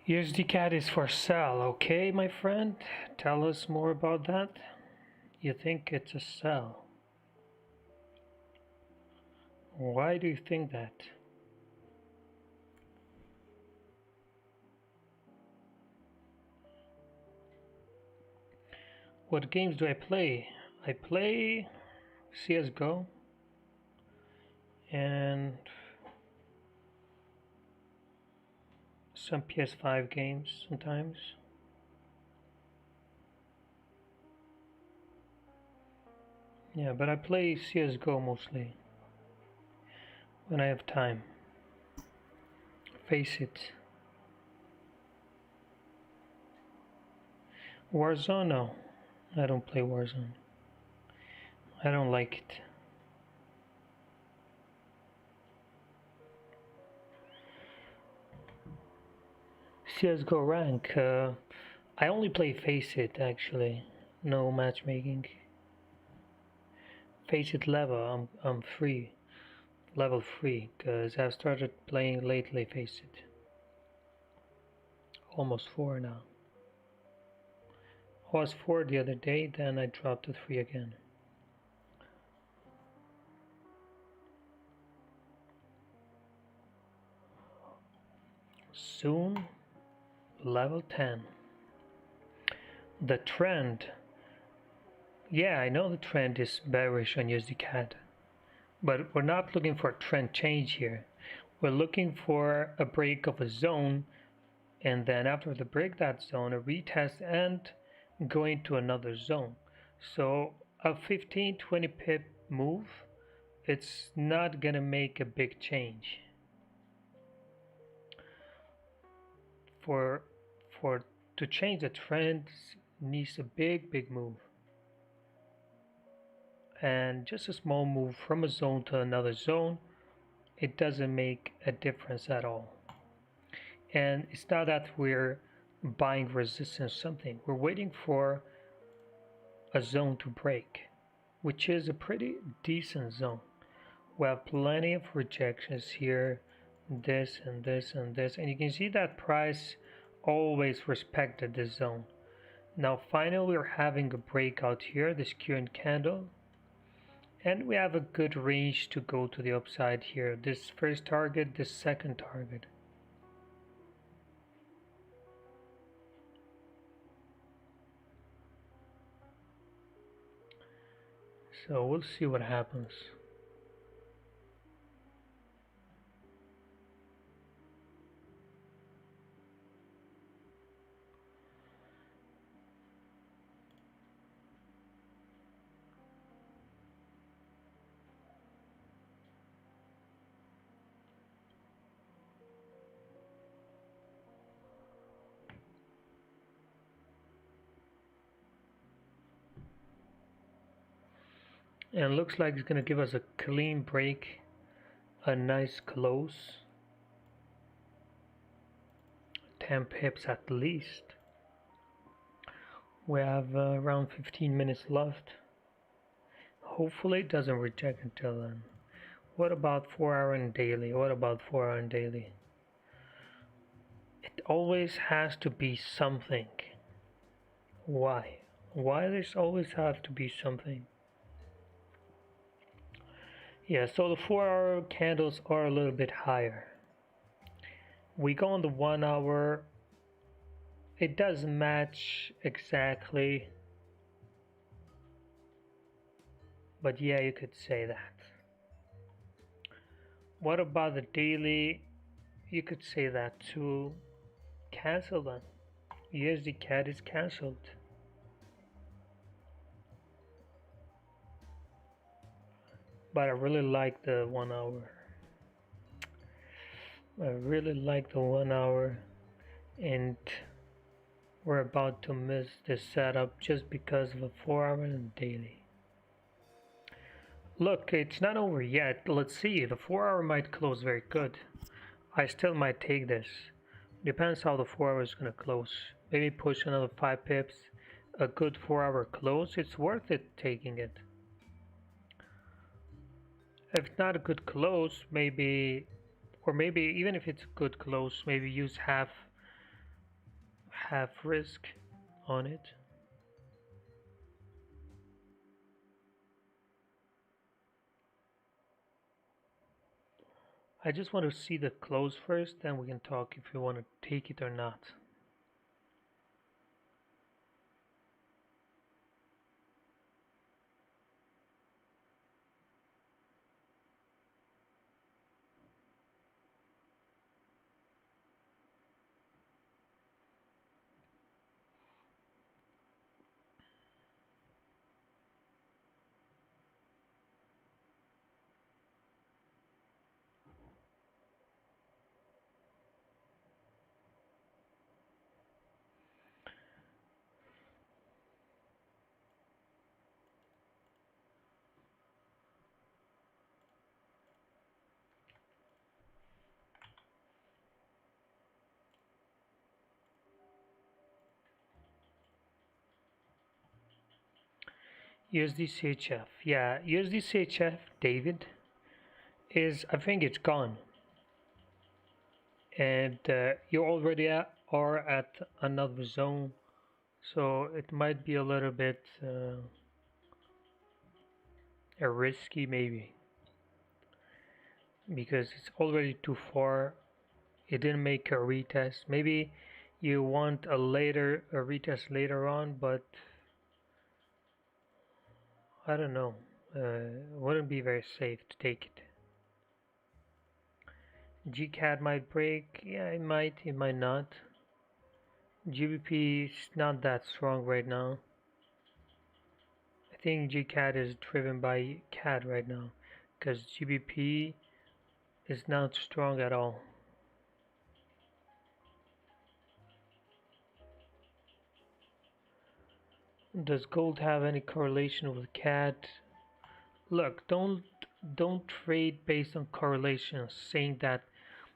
USDCAD is for sell, okay, my friend? Tell us more about that. You think it's a sell? Why do you think that? What games do I play? I play CSGO and some PS5 games sometimes. Yeah, but I play CSGO mostly when I have time. Face it. Warzone? No, I don't play Warzone. I don't like it. CSGO rank. I only play Face It actually. No matchmaking. Face It level. I'm free. Level 3 because I've started playing lately. Face It. Almost 4 now. I was 4 the other day, then I dropped to 3 again. Soon, level 10. The trend. Yeah, I know the trend is bearish on USDCAD, but we're not looking for a trend change here. We're looking for a break of a zone, and then after the break that zone, a retest and going to another zone. So a 15-20 pip move, it's not gonna make a big change. For to change the trend needs a big move, and just a small move from a zone to another zone, it doesn't make a difference at all. And it's not that we're buying resistance something, we're waiting for a zone to break, which is a pretty decent zone. We have plenty of rejections here, this and this and this, and you can see that price always respected this zone. Now finally we're having a breakout here, this current candle, and we have a good range to go to the upside here. This first target, this second target. So we'll see what happens. And looks like it's gonna give us a clean break, a nice close, 10 pips at least. We have around 15 minutes left. Hopefully it doesn't reject until then. What about 4-hour and daily? What about 4-hour and daily? It always has to be something. Why? Why does always have to be something? Yeah, so the 4-hour candles are a little bit higher. We go on the 1-hour. It doesn't match exactly, but yeah, you could say that. What about the daily? You could say that too. Cancel them. USDCAD is cancelled. But I really like the 1-hour. I really like the 1-hour, and we're about to miss this setup just because of a 4-hour and daily. Look, it's not over yet. Let's see. The 4-hour might close very good. I still might take this. Depends how the 4-hour is gonna close. Maybe push another 5 pips. A good 4-hour close. It's worth it taking it. If it's not a good close, maybe, or maybe even if it's a good close, maybe use half half risk on it. I just want to see the close first, then we can talk if you want to take it or not. USDCHF, yeah, USDCHF, David, I think it's gone. And you already are at another zone, so it might be a little bit risky maybe, because it's already too far. It didn't make a retest. Maybe you want a retest later on, but I don't know. Wouldn't be very safe to take it. GCAD might break. Yeah, it might not. GBP is not that strong right now. I think GCAD is driven by CAD right now, because GBP is not strong at all. Does gold have any correlation with CAD? Look, don't trade based on correlations, saying that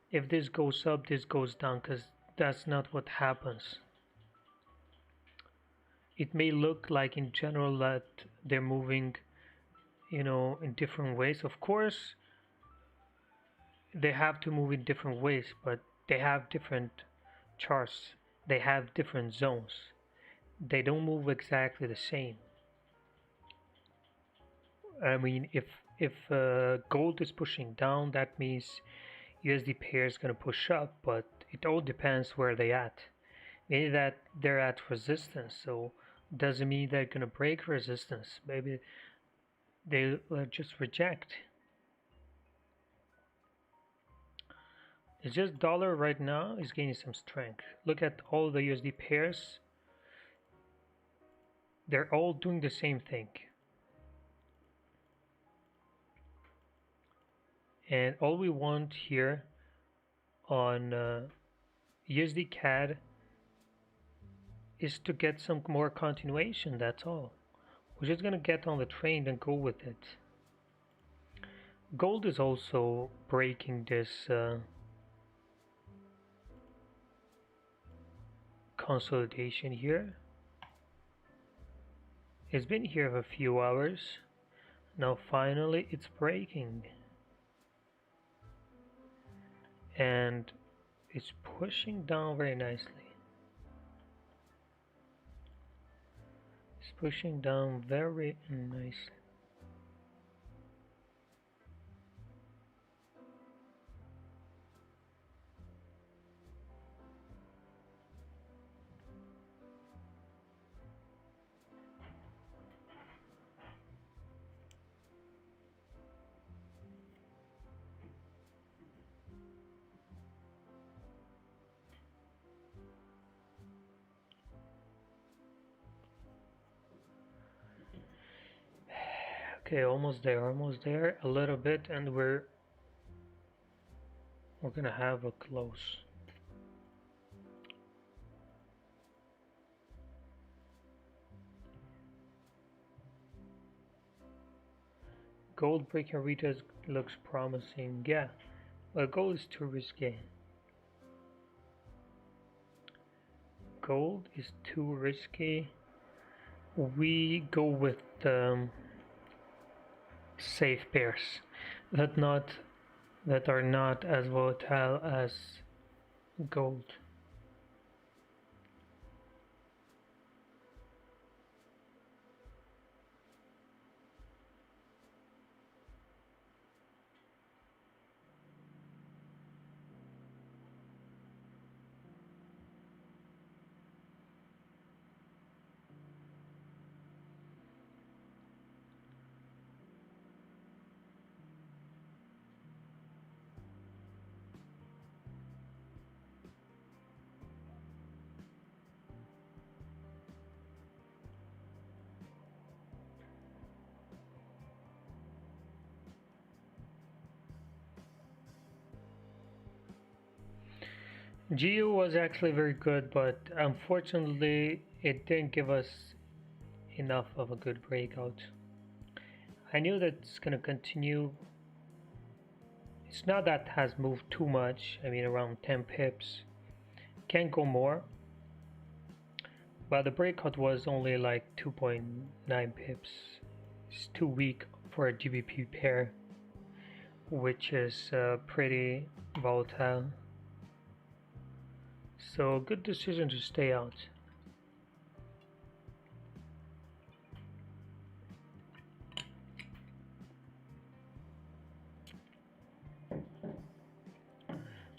if this goes up, this goes down, because that's not what happens. It may look like in general that they're moving, in different ways. Of course, they have to move in different ways, but they have different charts. They have different zones. They don't move exactly the same. I mean, if gold is pushing down, that means USD pair is going to push up, but it all depends where they at. Maybe that they're at resistance, so doesn't mean they're going to break resistance. Maybe they just reject. It's just dollar right now is gaining some strength. Look at all the USD pairs. They're all doing the same thing. And all we want here on USDCAD is to get some more continuation, that's all. We're just gonna get on the train and go with it. Gold is also breaking this consolidation here. It's been here for a few hours. Now finally it's breaking. And it's pushing down very nicely. It's pushing down very nicely. Okay, almost there, a little bit, and we're gonna have a close. Gold breaking retest looks promising, yeah, but gold is too risky. Gold is too risky. We go with safe pairs that are not as volatile as gold. GU was actually very good, but unfortunately it didn't give us enough of a good breakout. I knew that it's gonna continue. It's not that it has moved too much, I mean around 10 pips. Can't go more. But the breakout was only like 2.9 pips. It's too weak for a GBP pair, which is pretty volatile. So good decision to stay out.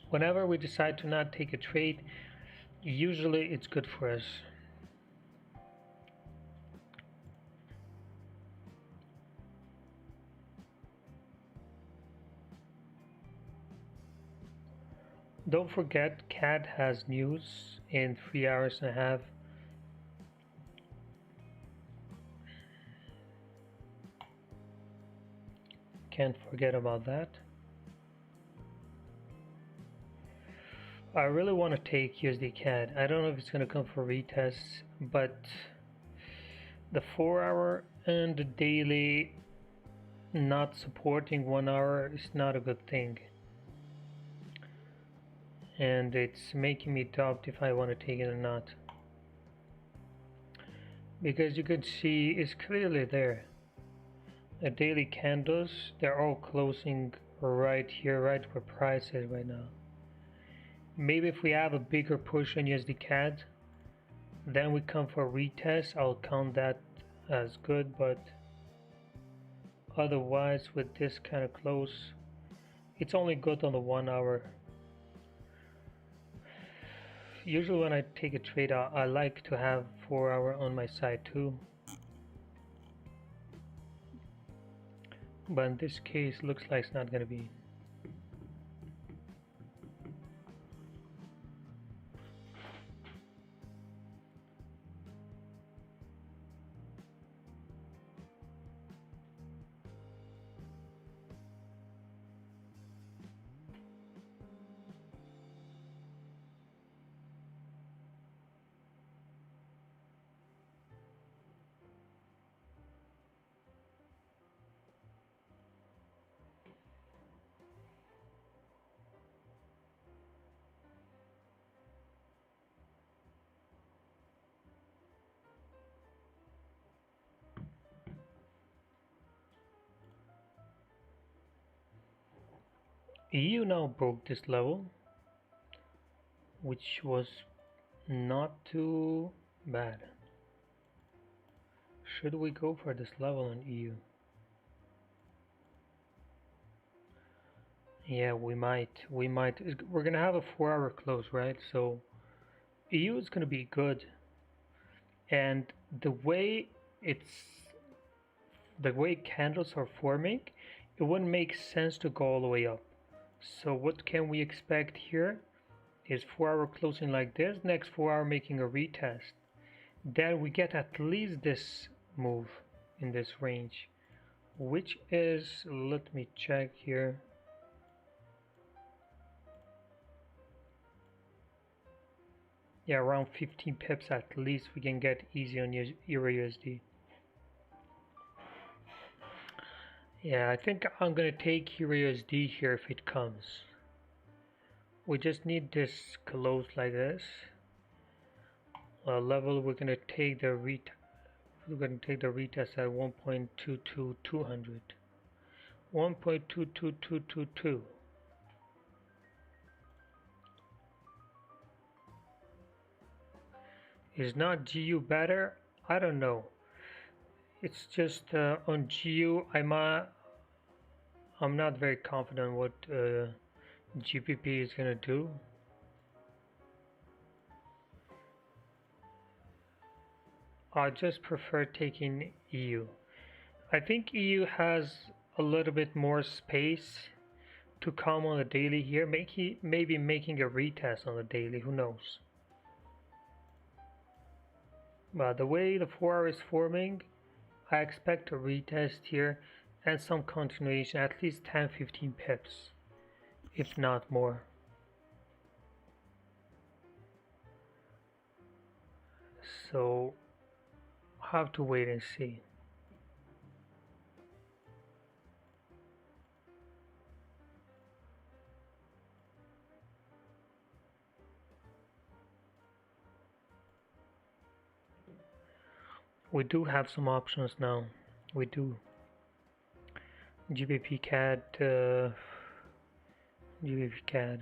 Whenever we decide to not take a trade, usually it's good for us. Don't forget, CAD has news in 3 hours and a half. Can't forget about that. I really want to take USDCAD. I don't know if it's going to come for retests, but the 4 hour and the daily not supporting 1 hour is not a good thing. And it's making me doubt if I want to take it or not. Because you could see it's clearly there. The daily candles, they're all closing right here, right where price is right now. Maybe if we have a bigger push on USDCAD, then we come for a retest, I'll count that as good, but otherwise with this kind of close, it's only good on the 1 hour. Usually when I take a trade, I like to have 4 hour on my side too. But in this case, looks like it's not going to be. EU now broke this level, which was not too bad. Should we go for this level in EU? Yeah, we might. We're gonna have a 4 hour close, right? So EU is gonna be good. And the way candles are forming, it wouldn't make sense to go all the way up. So what can we expect here is 4 hour closing like this, next 4 hour making a retest. Then we get at least this move in this range, which is, let me check here. Yeah, around 15 pips at least we can get easy on Euro USD. Yeah, I think I'm gonna take Euro USD here if it comes. We just need this close like this. Level we're gonna take the retest at 1.22200. 1.22222. Is not GU better? I don't know. It's just on GU I'm not very confident what GPP is gonna do. I just prefer taking EU. I think EU has a little bit more space to come on the daily here, maybe making a retest on the daily, who knows. But the way the 4 hour is forming, I expect a retest here and some continuation, at least 10-15 pips, if not more. So have to wait and see. We do have some options now. We do. GBCAD, GBCAD.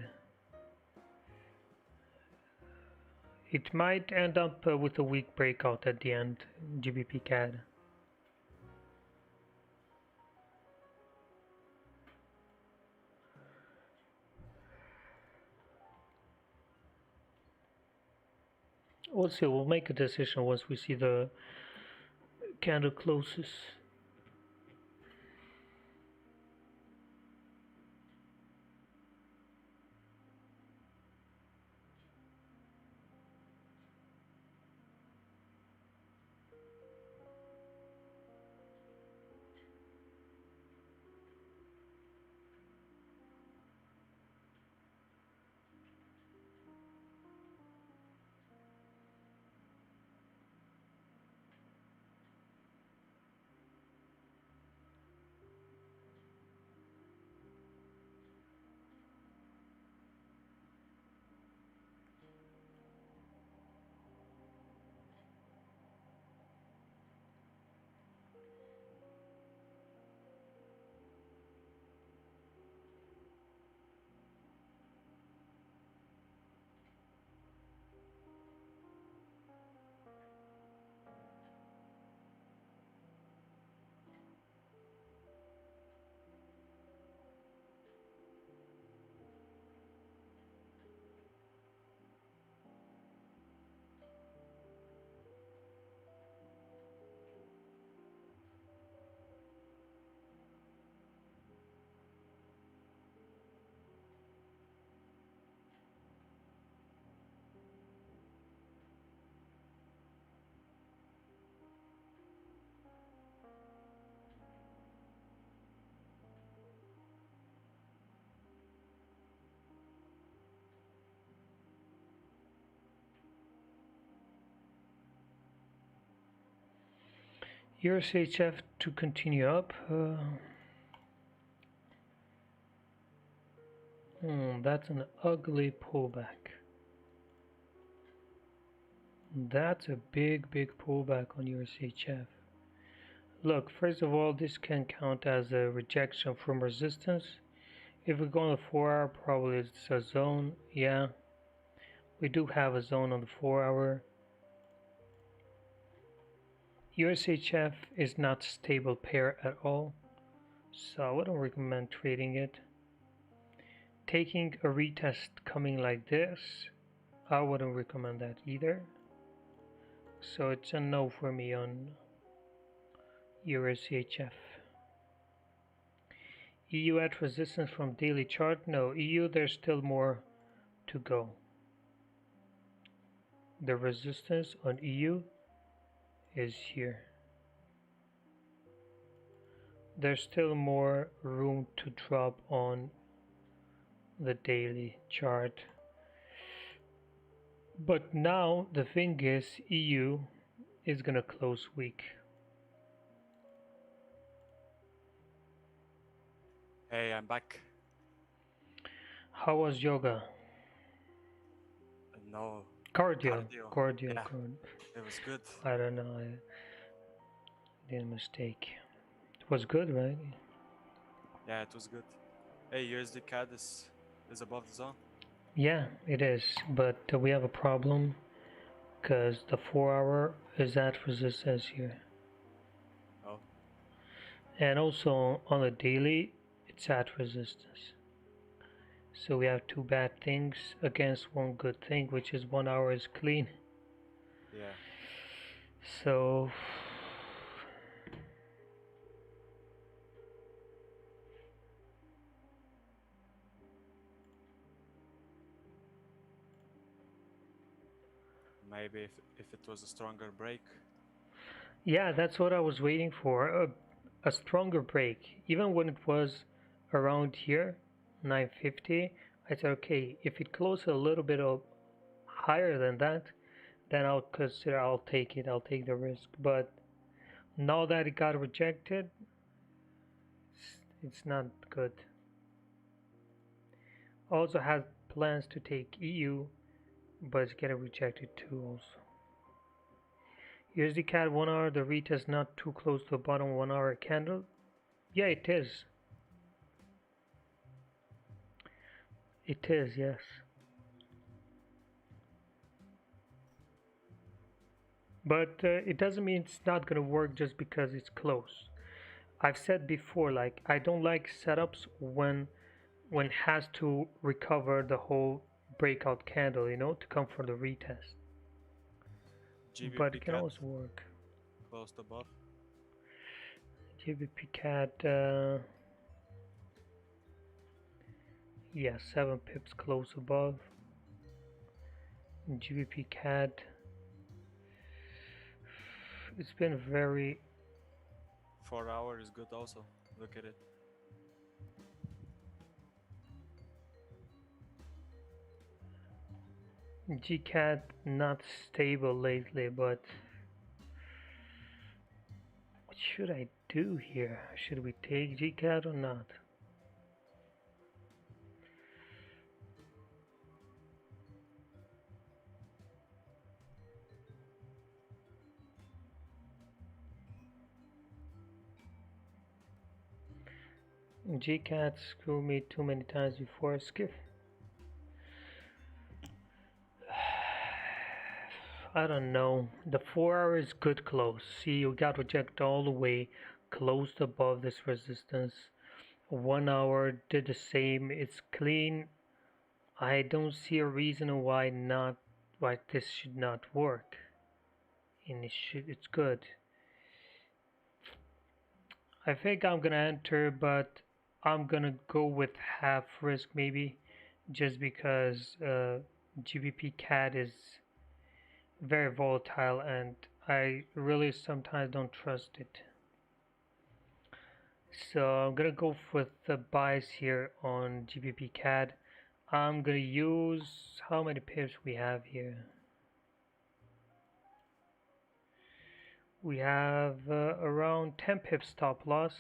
It might end up with a weak breakout at the end, GBCAD. We'll see, we'll make a decision once we see the candle closes. USHF to continue up. That's an ugly pullback. That's a big pullback on USHF. Look, first of all, this can count as a rejection from resistance. If we go on the 4 hour, probably it's a zone. Yeah, we do have a zone on the 4 hour. USHF is not a stable pair at all, so I wouldn't recommend trading it. Taking a retest coming like this, I wouldn't recommend that either. So it's a no for me on USHF. EU at resistance from daily chart? No, EU there's still more to go. The resistance on EU is here. There's still more room to drop on the daily chart. But now the thing is, EU is gonna close weak. Hey, I'm back. How was yoga? No. Cardio. Yeah, it was good. I don't know. I did a mistake. It was good, right? Yeah, it was good. Hey, USDCAD is above the zone. Yeah, it is. But we have a problem because the 4 hour is at resistance here. Oh. And also on the daily, it's at resistance. So we have two bad things against one good thing, which is 1 hour is clean. Yeah. So Maybe if it was a stronger break. yeah, that's what I was waiting for. A stronger break. Even when it was around here, 950, I said, okay, if it closes a little bit higher than that, then I'll consider, I'll take it, I'll take the risk. But now that it got rejected, it's not good. Also has plans to take EU, but it's getting rejected too also. USDCAD 1 hour, the retest not too close to the bottom 1 hour candle. Yeah, it is. It is, yes. But it doesn't mean it's not going to work just because it's close. I've said before, like, I don't like setups when it has to recover the whole breakout candle, you know, to come for the retest. But it can GBCAD also work. closed above. GBCAD, yeah, 7 pips close above. GBCAD, it's been very 4 hour is good also. Look at it. GCAD not stable lately, but what should I do here? Should we take GCAD or not? GCAD screwed me too many times before I skip. I don't know. The 4 hour is good close. See, you got rejected all the way, closed above this resistance. 1 hour did the same. It's clean. I don't see a reason why this should not work. And it's good. I think I'm gonna enter, but I'm gonna go with half risk maybe, just because GBP CAD is very volatile and I really sometimes don't trust it. So I'm gonna go with the buys here on GBP CAD. I'm gonna use, how many pips we have here? We have around 10 pips stop loss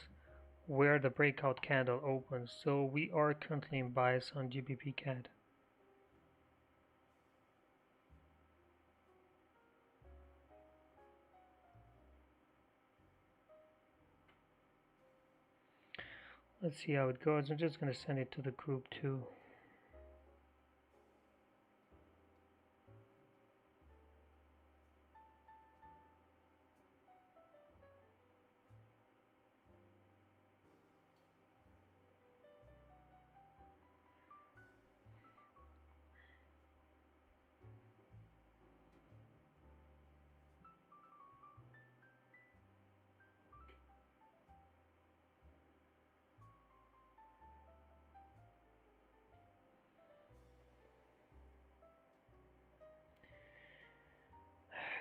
where the breakout candle opens. So we are currently in bias on GBP CAD. Let's see how it goes. I'm just going to send it to the group too.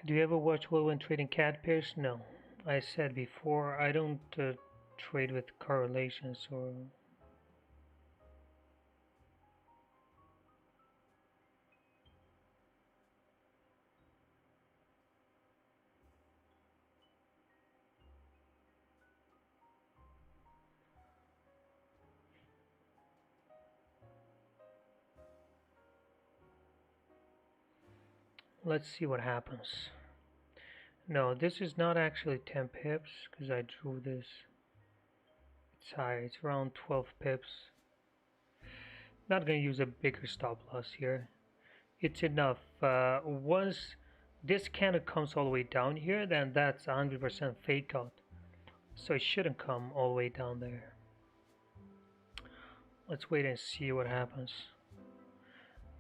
Do you ever watch well when trading CAD pairs? No. I said before, I don't trade with correlations or... Let's see what happens. No, this is not actually 10 pips because I drew this. It's higher, it's around 12 pips. Not going to use a bigger stop loss here. It's enough. Once this candle comes all the way down here, then that's 100% fake out. So it shouldn't come all the way down there. Let's wait and see what happens.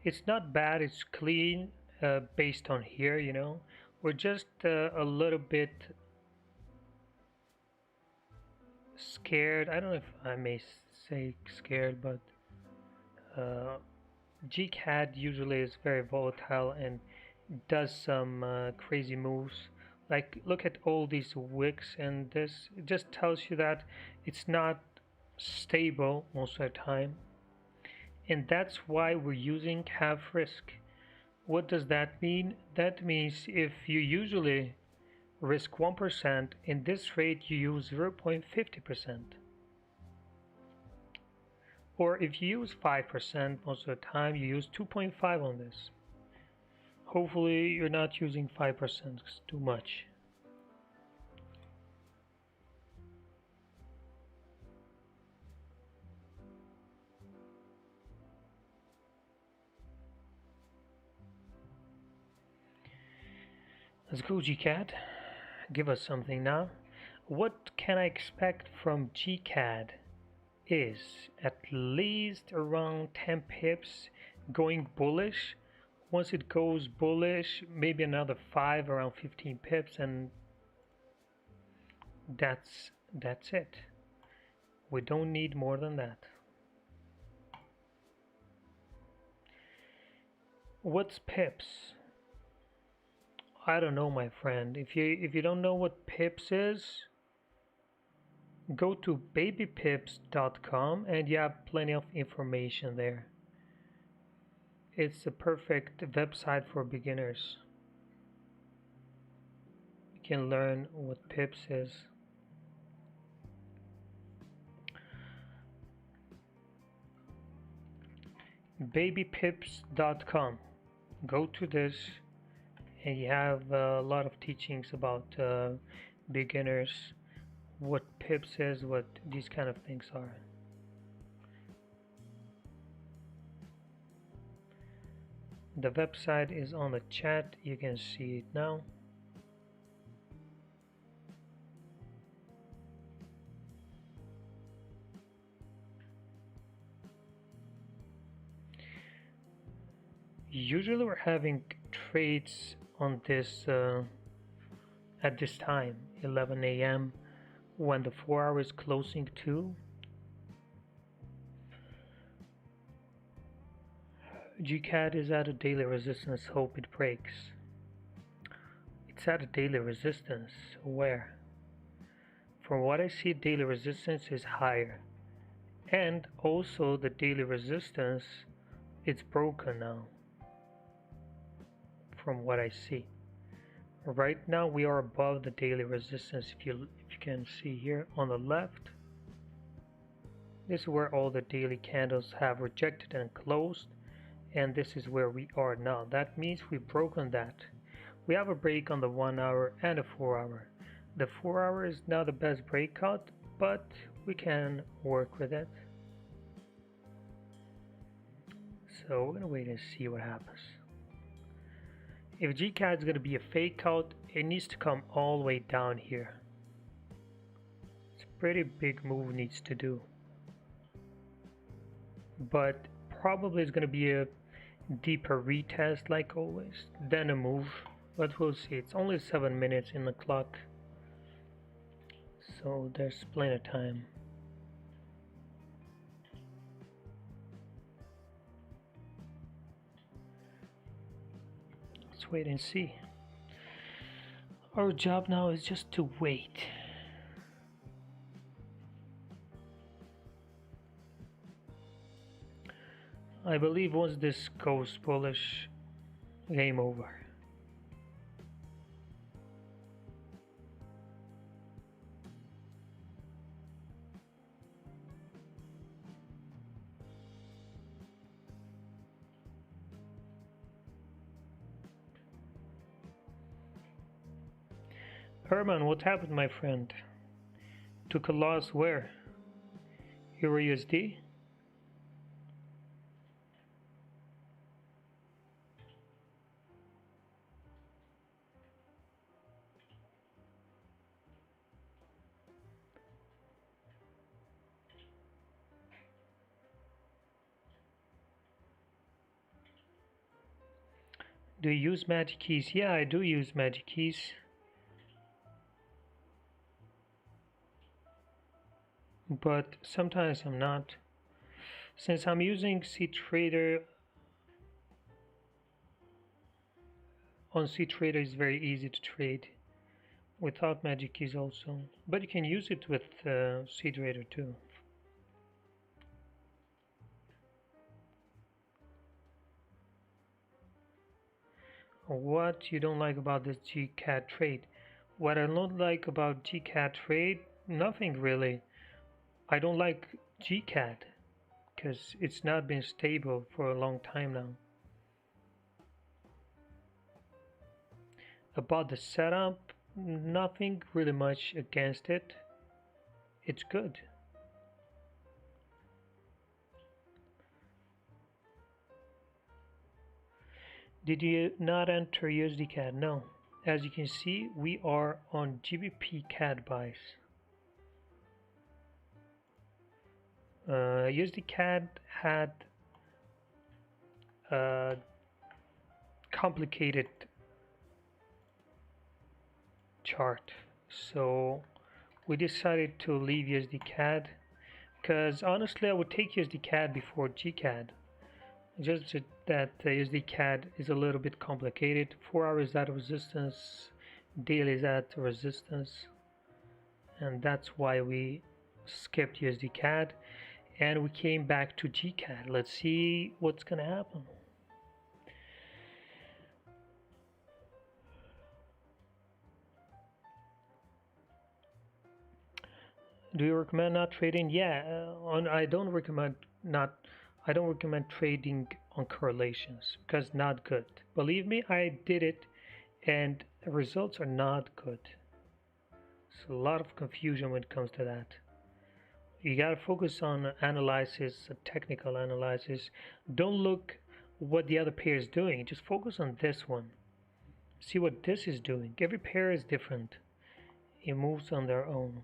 It's not bad, it's clean based on here, you know. We're just a little bit scared. I don't know if I may say scared, but GCAD usually is very volatile and does some crazy moves. Like, look at all these wicks, and this, it just tells you that it's not stable most of the time. And that's why we're using half risk. What does that mean? That means if you usually risk 1%, in this rate you use 0.50%. Or if you use 5% most of the time, you use 2.5 on this. Hopefully you're not using 5% too much. Let's go GCAD. Give us something now. What can I expect from GCAD is at least around 10 pips going bullish. Once it goes bullish, maybe another 5 around 15 pips, and that's it. We don't need more than that. What's pips? I don't know, my friend. If you don't know what pips is, go to babypips.com and you have plenty of information there. It's the perfect website for beginners. You can learn what pips is. Babypips.com. Go to this and you have a lot of teachings about beginners, what pips is, what these kind of things are. The website is on the chat, you can see it now. Usually we're having trades on this at this time, 11 a.m. when the 4 hour is closing too. GCAD is at a daily resistance, hope it breaks. It's at a daily resistance. Where? From what I see, daily resistance is higher. And also the daily resistance, it's broken now. From what I see. Right now we are above the daily resistance. If you can see here on the left, this is where all the daily candles have rejected and closed, and this is where we are now. That means we've broken that. We have a break on the 1 hour and a 4 hour. The 4 hour is not the best breakout, but we can work with it. So we're gonna wait and see what happens. If GCAD is going to be a fake out, it needs to come all the way down here. It's a pretty big move needs to do. But probably it's going to be a deeper retest like always, then a move. But we'll see. It's only 7 minutes in the clock, so there's plenty of time. Let's wait and see. Our job now is just to wait. I believe once this goes bullish, game over. Herman, what happened, my friend? Took a loss where? Euro USD? Do you use magic keys? Yeah, I do use magic keys. But sometimes I'm not. Since I'm using CTrader, on CTrader it's very easy to trade without magic keys also. But you can use it with CTrader too. What you don't like about this GCAD trade? What I don't like about GCAD trade? Nothing really. I don't like GCAD because it's not been stable for a long time now. About the setup, nothing really much against it. It's good. Did you not enter USDCAD? No. As you can see, we are on GBCAD buys. USDCAD had a complicated chart, so we decided to leave USDCAD because honestly I would take USDCAD before GCAD. Just that USDCAD is a little bit complicated. 4 hours at resistance, daily is at resistance, and that's why we skipped USDCAD and we came back to GCAD. Let's see what's gonna happen. Do you recommend not trading? Yeah, I don't recommend not. I don't recommend trading on correlations because not good. Believe me, I did it, and the results are not good. It's a lot of confusion when it comes to that. You gotta focus on analysis, technical analysis. Don't look what the other pair is doing. Just focus on this one. See what this is doing. Every pair is different. It moves on their own.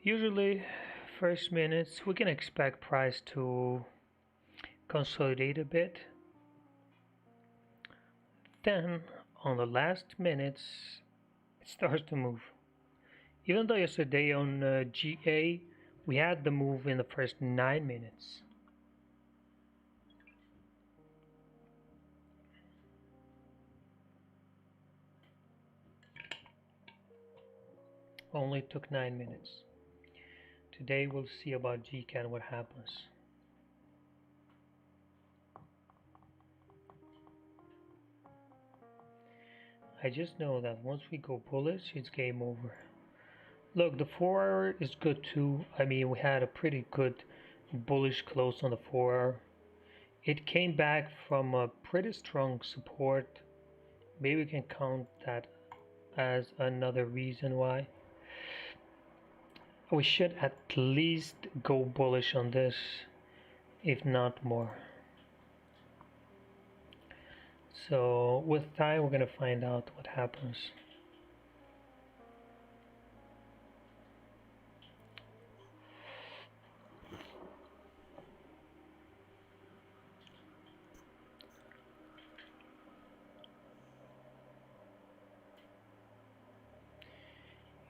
Usually, first minutes we can expect price to consolidate a bit. Then, on the last minutes, it starts to move. Even though yesterday on GA we had the move in the first 9 minutes. Only took 9 minutes. Today we'll see about GCAD what happens. I just know that once we go bullish, it's game over. Look, the 4 hour is good too. I mean, we had a pretty good bullish close on the 4 hour. It came back from a pretty strong support. Maybe we can count that as another reason why. We should at least go bullish on this, if not more. So with time we're gonna find out what happens.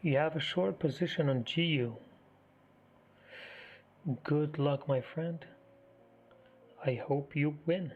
You have a short position on GU. Good luck, my friend. I hope you win.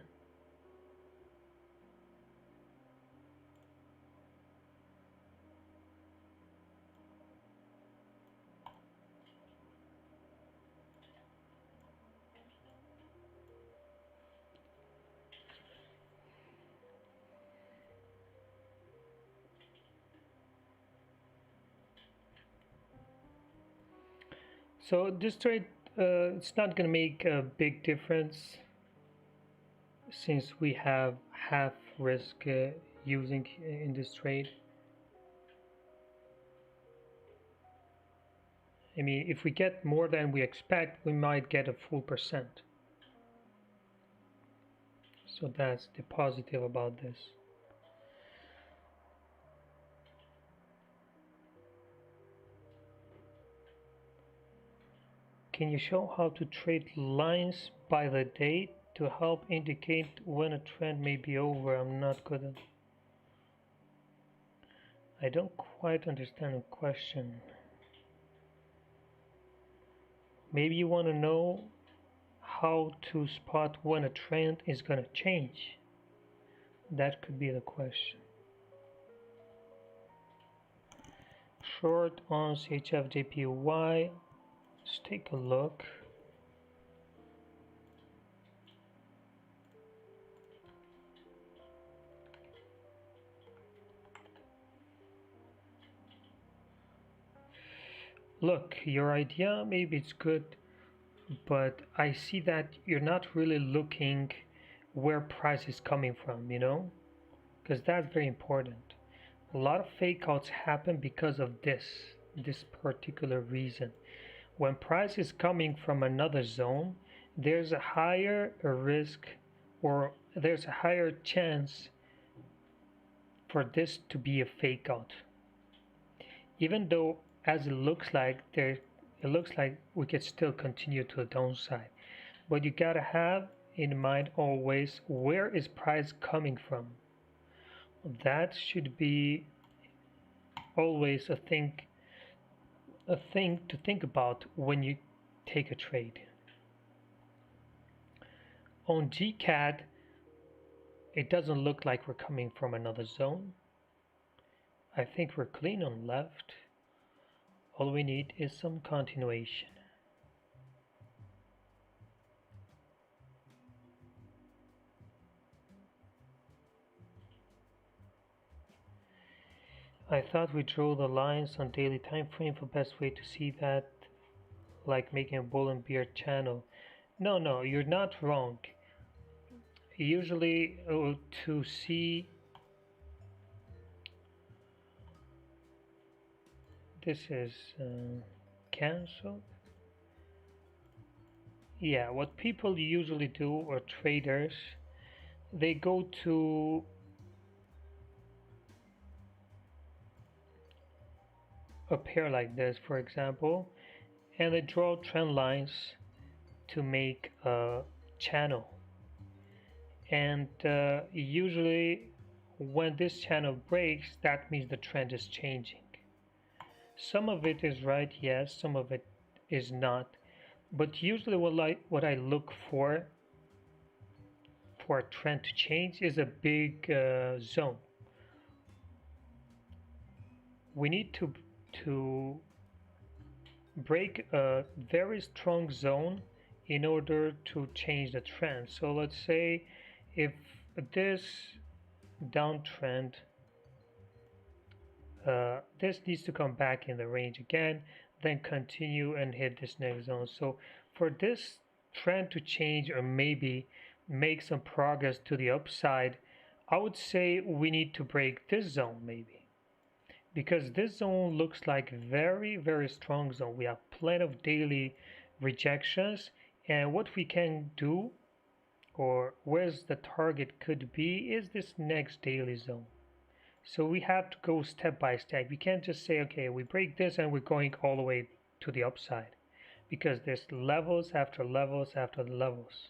So this trade, it's not gonna make a big difference since we have half risk using in this trade. I mean, if we get more than we expect, we might get a full percent. So that's the positive about this. Can you show how to trade lines by the date to help indicate when a trend may be over? I'm not good at. I don't quite understand the question. Maybe you want to know how to spot when a trend is going to change. That could be the question. Short on CHFJPY. Let's take a look. Look, your idea maybe it's good, but I see that you're not really looking where price is coming from, you know, because that's very important. A lot of fake outs happen because of this particular reason. When price is coming from another zone, there's a higher risk, or there's a higher chance for this to be a fake out. Even though as it looks like we could still continue to the downside. But you gotta have in mind always, where is price coming from? That should be always a thing to think about when you take a trade. On GCAD, it doesn't look like we're coming from another zone. I think we're clean on left. All we need is some continuation. I thought we drew the lines on daily time frame for best way to see that, like making a bull and bear channel. No, you're not wrong. Usually to see this is cancelled. Yeah, what people usually do, or traders, they go to a pair like this, for example, and they draw trend lines to make a channel. And usually when this channel breaks, that means the trend is changing. Some of it is right, yes, some of it is not. But usually what I look for a trend to change is a big zone. We need to break a very strong zone in order to change the trend. So let's say if this downtrend, this needs to come back in the range again, then continue and hit this next zone. So for this trend to change, or maybe make some progress to the upside, I would say we need to break this zone maybe, because this zone looks like very strong zone. We have plenty of daily rejections, and what we can do, or where's the target could be, is this next daily zone. So we have to go step by step. We can't just say, okay, we break this and we're going all the way to the upside, because there's levels after levels after levels.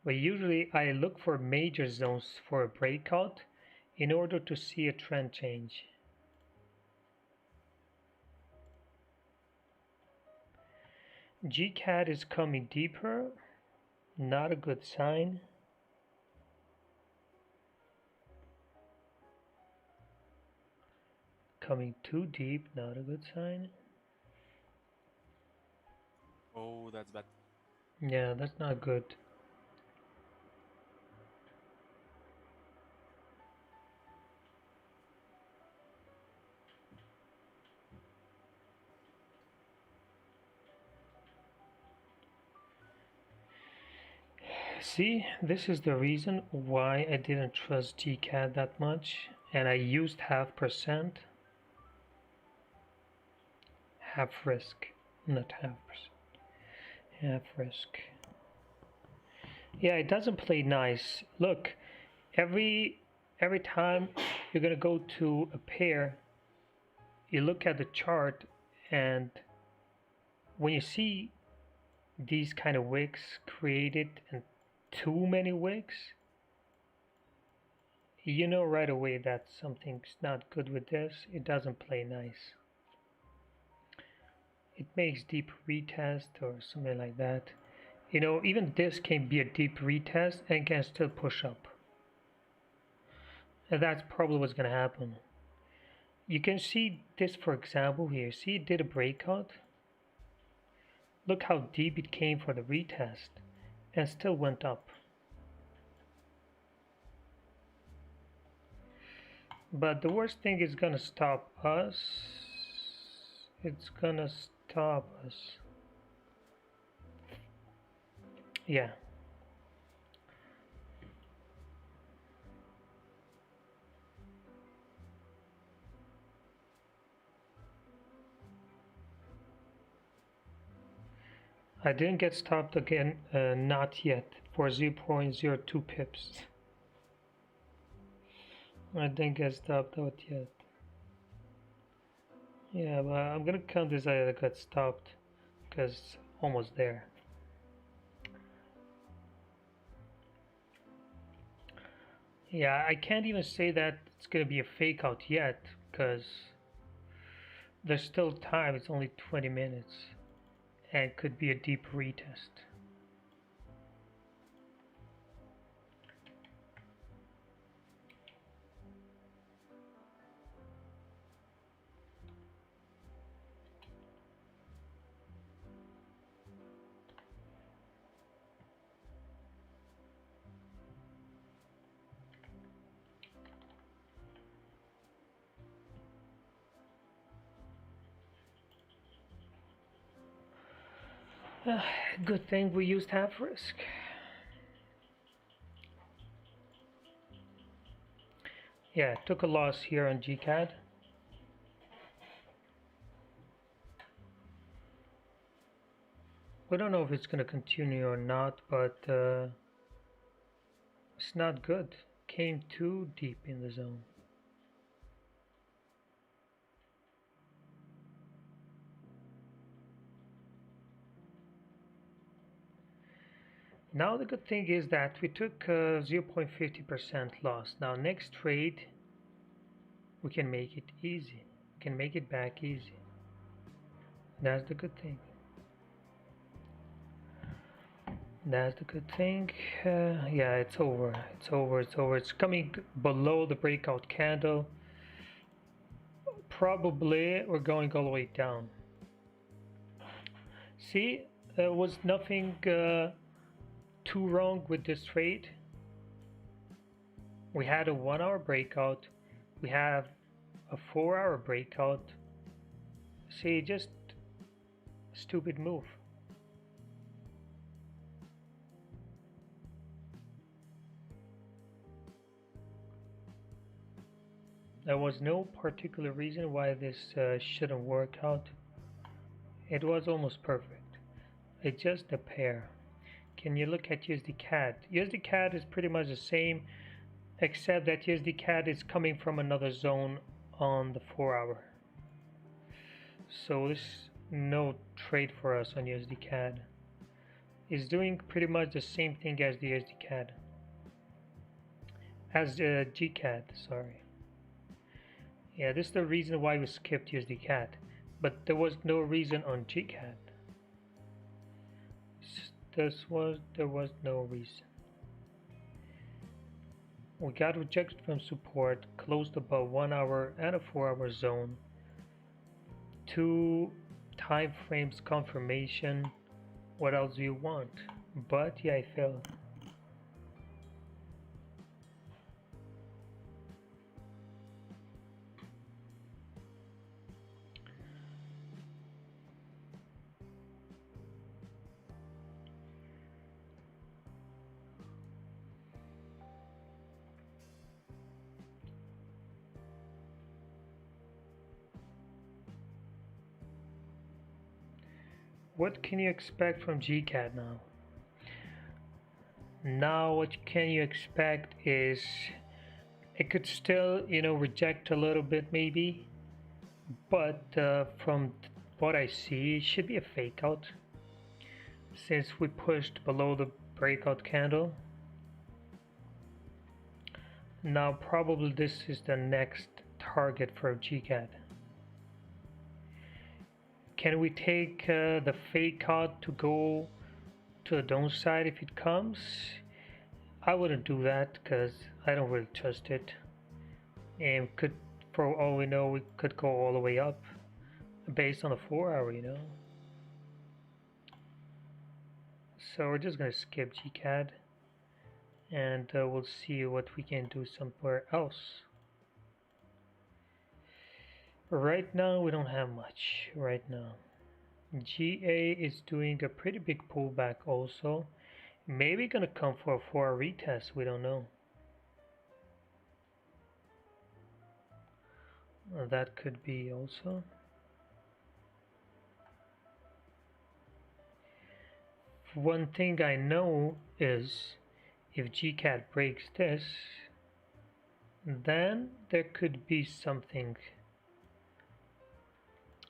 But usually I look for major zones for a breakout in order to see a trend change. GCAD is coming deeper, not a good sign. Coming too deep, not a good sign. Oh, that's bad. Yeah, that's not good. See, this is the reason why I didn't trust GCAD that much, and I used 0.5%. half risk, not half percent, half risk. Yeah, it doesn't play nice. Look, every time you're gonna go to a pair, you look at the chart, and when you see these kind of wicks created and too many wicks, you know right away that something's not good with this. It doesn't play nice. It makes deep retest or something like that. You know, even this can be a deep retest and can still push up. And that's probably what's going to happen. You can see this, for example, here. See, it did a breakout. Look how deep it came for the retest and still went up. But the worst thing is going to stop us. It's going to stop us. Yeah. I didn't get stopped again, not yet, for 0.02 pips. I didn't get stopped out yet. Yeah, but I'm gonna count this as I got stopped, because it's almost there. Yeah, I can't even say that it's gonna be a fake out yet, because there's still time. It's only 20 minutes, and it could be a deep retest. Good thing we used half risk. Yeah, took a loss here on GCAD. We don't know if it's going to continue or not, but it's not good. Came too deep in the zone. Now the good thing is that we took 0.50% loss. Now next trade, we can make it easy. We can make it back easy. That's the good thing. That's the good thing. Yeah, it's over. It's over. It's over. It's coming below the breakout candle. Probably we're going all the way down. See, there was nothing too wrong with this trade. We had a 1 hour breakout. We have a 4 hour breakout. See, just a stupid move. There was no particular reason why this shouldn't work out. It was almost perfect. It's just a pair. Can you look at USDCAD? USDCAD is pretty much the same, except that USDCAD is coming from another zone on the 4 hour. So this is no trade for us on USDCAD. It's doing pretty much the same thing as the USDCAD. As GCAD, sorry. Yeah, this is the reason why we skipped USDCAD, but there was no reason on GCAD. There was no reason. We got rejected from support, closed above 1 hour and a 4 hour zone. 2 time frames confirmation. What else do you want? But yeah, I failed. what can you expect from GCAD now? Now what can you expect is it could still, reject a little bit maybe, but from what I see, it should be a fake out since we pushed below the breakout candle. Now probably this is the next target for GCAD. Can we take the fake out to go to the downside if it comes? I wouldn't do that because I don't really trust it. And could, for all we know, we could go all the way up based on the 4 hour, So we're just gonna skip GCAD and we'll see what we can do somewhere else. Right now we don't have much right now. GA is doing a pretty big pullback also. Maybe gonna come for a retest, we don't know. That could be also. One thing I know is if GCAD breaks this, then there could be something,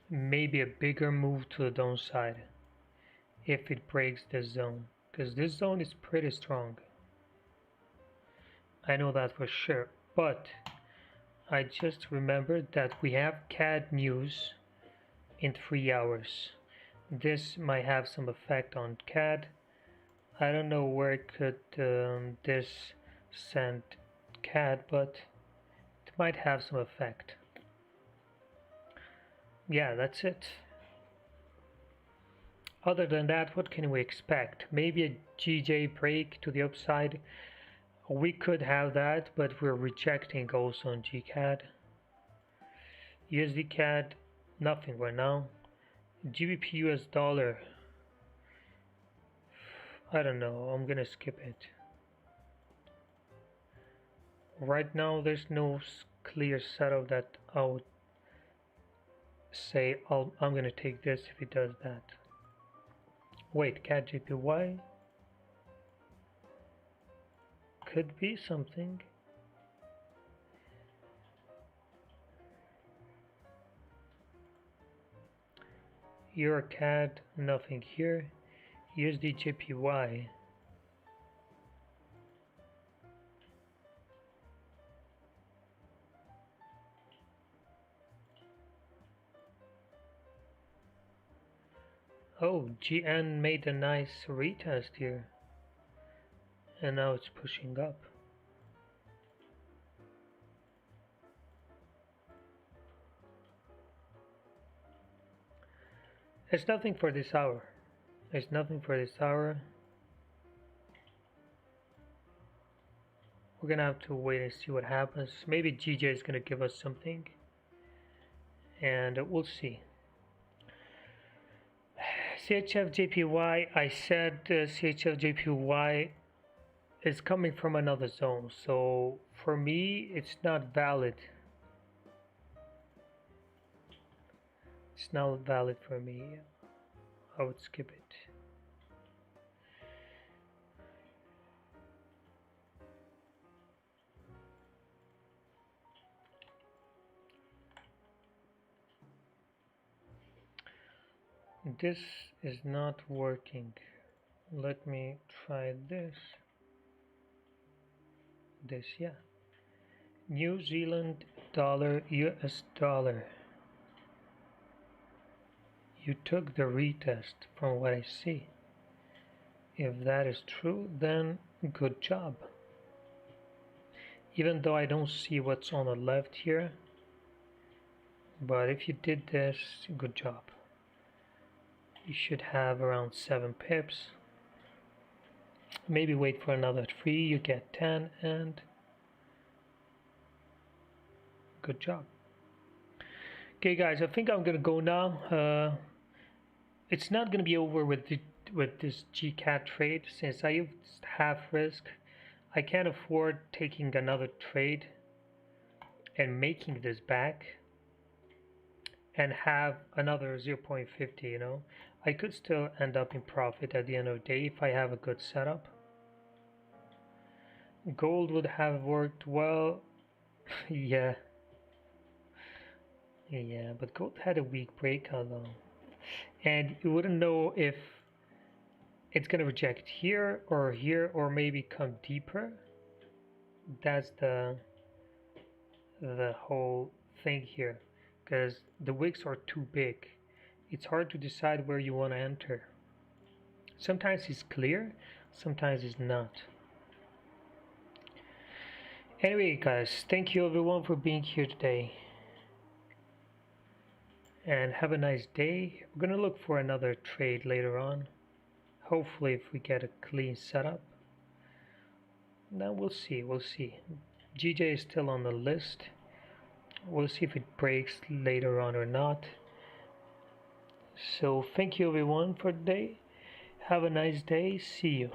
maybe a bigger move to the downside if it breaks this zone, because this zone is pretty strong. I know that for sure, but I just remembered that we have CAD news in 3 hours. This might have some effect on CAD. I don't know where could this send CAD, but it might have some effect. Yeah, that's it. Other than that, what can we expect? Maybe a GJ break to the upside. We could have that, but we're rejecting also on GCAD. USDCAD, nothing right now. GBP US dollar, I don't know, I'm gonna skip it. Right now there's no clear setup that I would say I'm gonna take this if it does that. Wait, CAD JPY could be something. Euro CAD, nothing here. USD JPY. Oh, GN made a nice retest here. And now it's pushing up. There's nothing for this hour. There's nothing for this hour. We're gonna have to wait and see what happens. Maybe GJ is gonna give us something. And we'll see. CHF JPY, I said CHF JPY is coming from another zone, so for me it's not valid. It's not valid for me. I would skip it. This is not working. Let me try this. This, yeah. New Zealand dollar, US dollar. You took the retest from what I see. If that is true, then good job. Even though I don't see what's on the left here, but if you did this, good job. You should have around 7 pips. Maybe wait for another 3, you get 10, and good job. Okay guys, I think I'm gonna go now. It's not gonna be over with this GCAD trade since I used half risk. I can't afford taking another trade and making this back and have another 0.50, you know, I could still end up in profit at the end of the day if I have a good setup. Gold would have worked well. Yeah, but gold had a weak breakout though, and you wouldn't know if it's gonna reject here or maybe come deeper. That's the whole thing here, because the wicks are too big. It's hard to decide where you want to enter. Sometimes it's clear, sometimes it's not. Anyway, guys, thank you everyone for being here today. And have a nice day. We're gonna look for another trade later on. Hopefully, if we get a clean setup. Now we'll see. GJ is still on the list. We'll see if it breaks later on or not. So thank you everyone for today. Have a nice day. See you.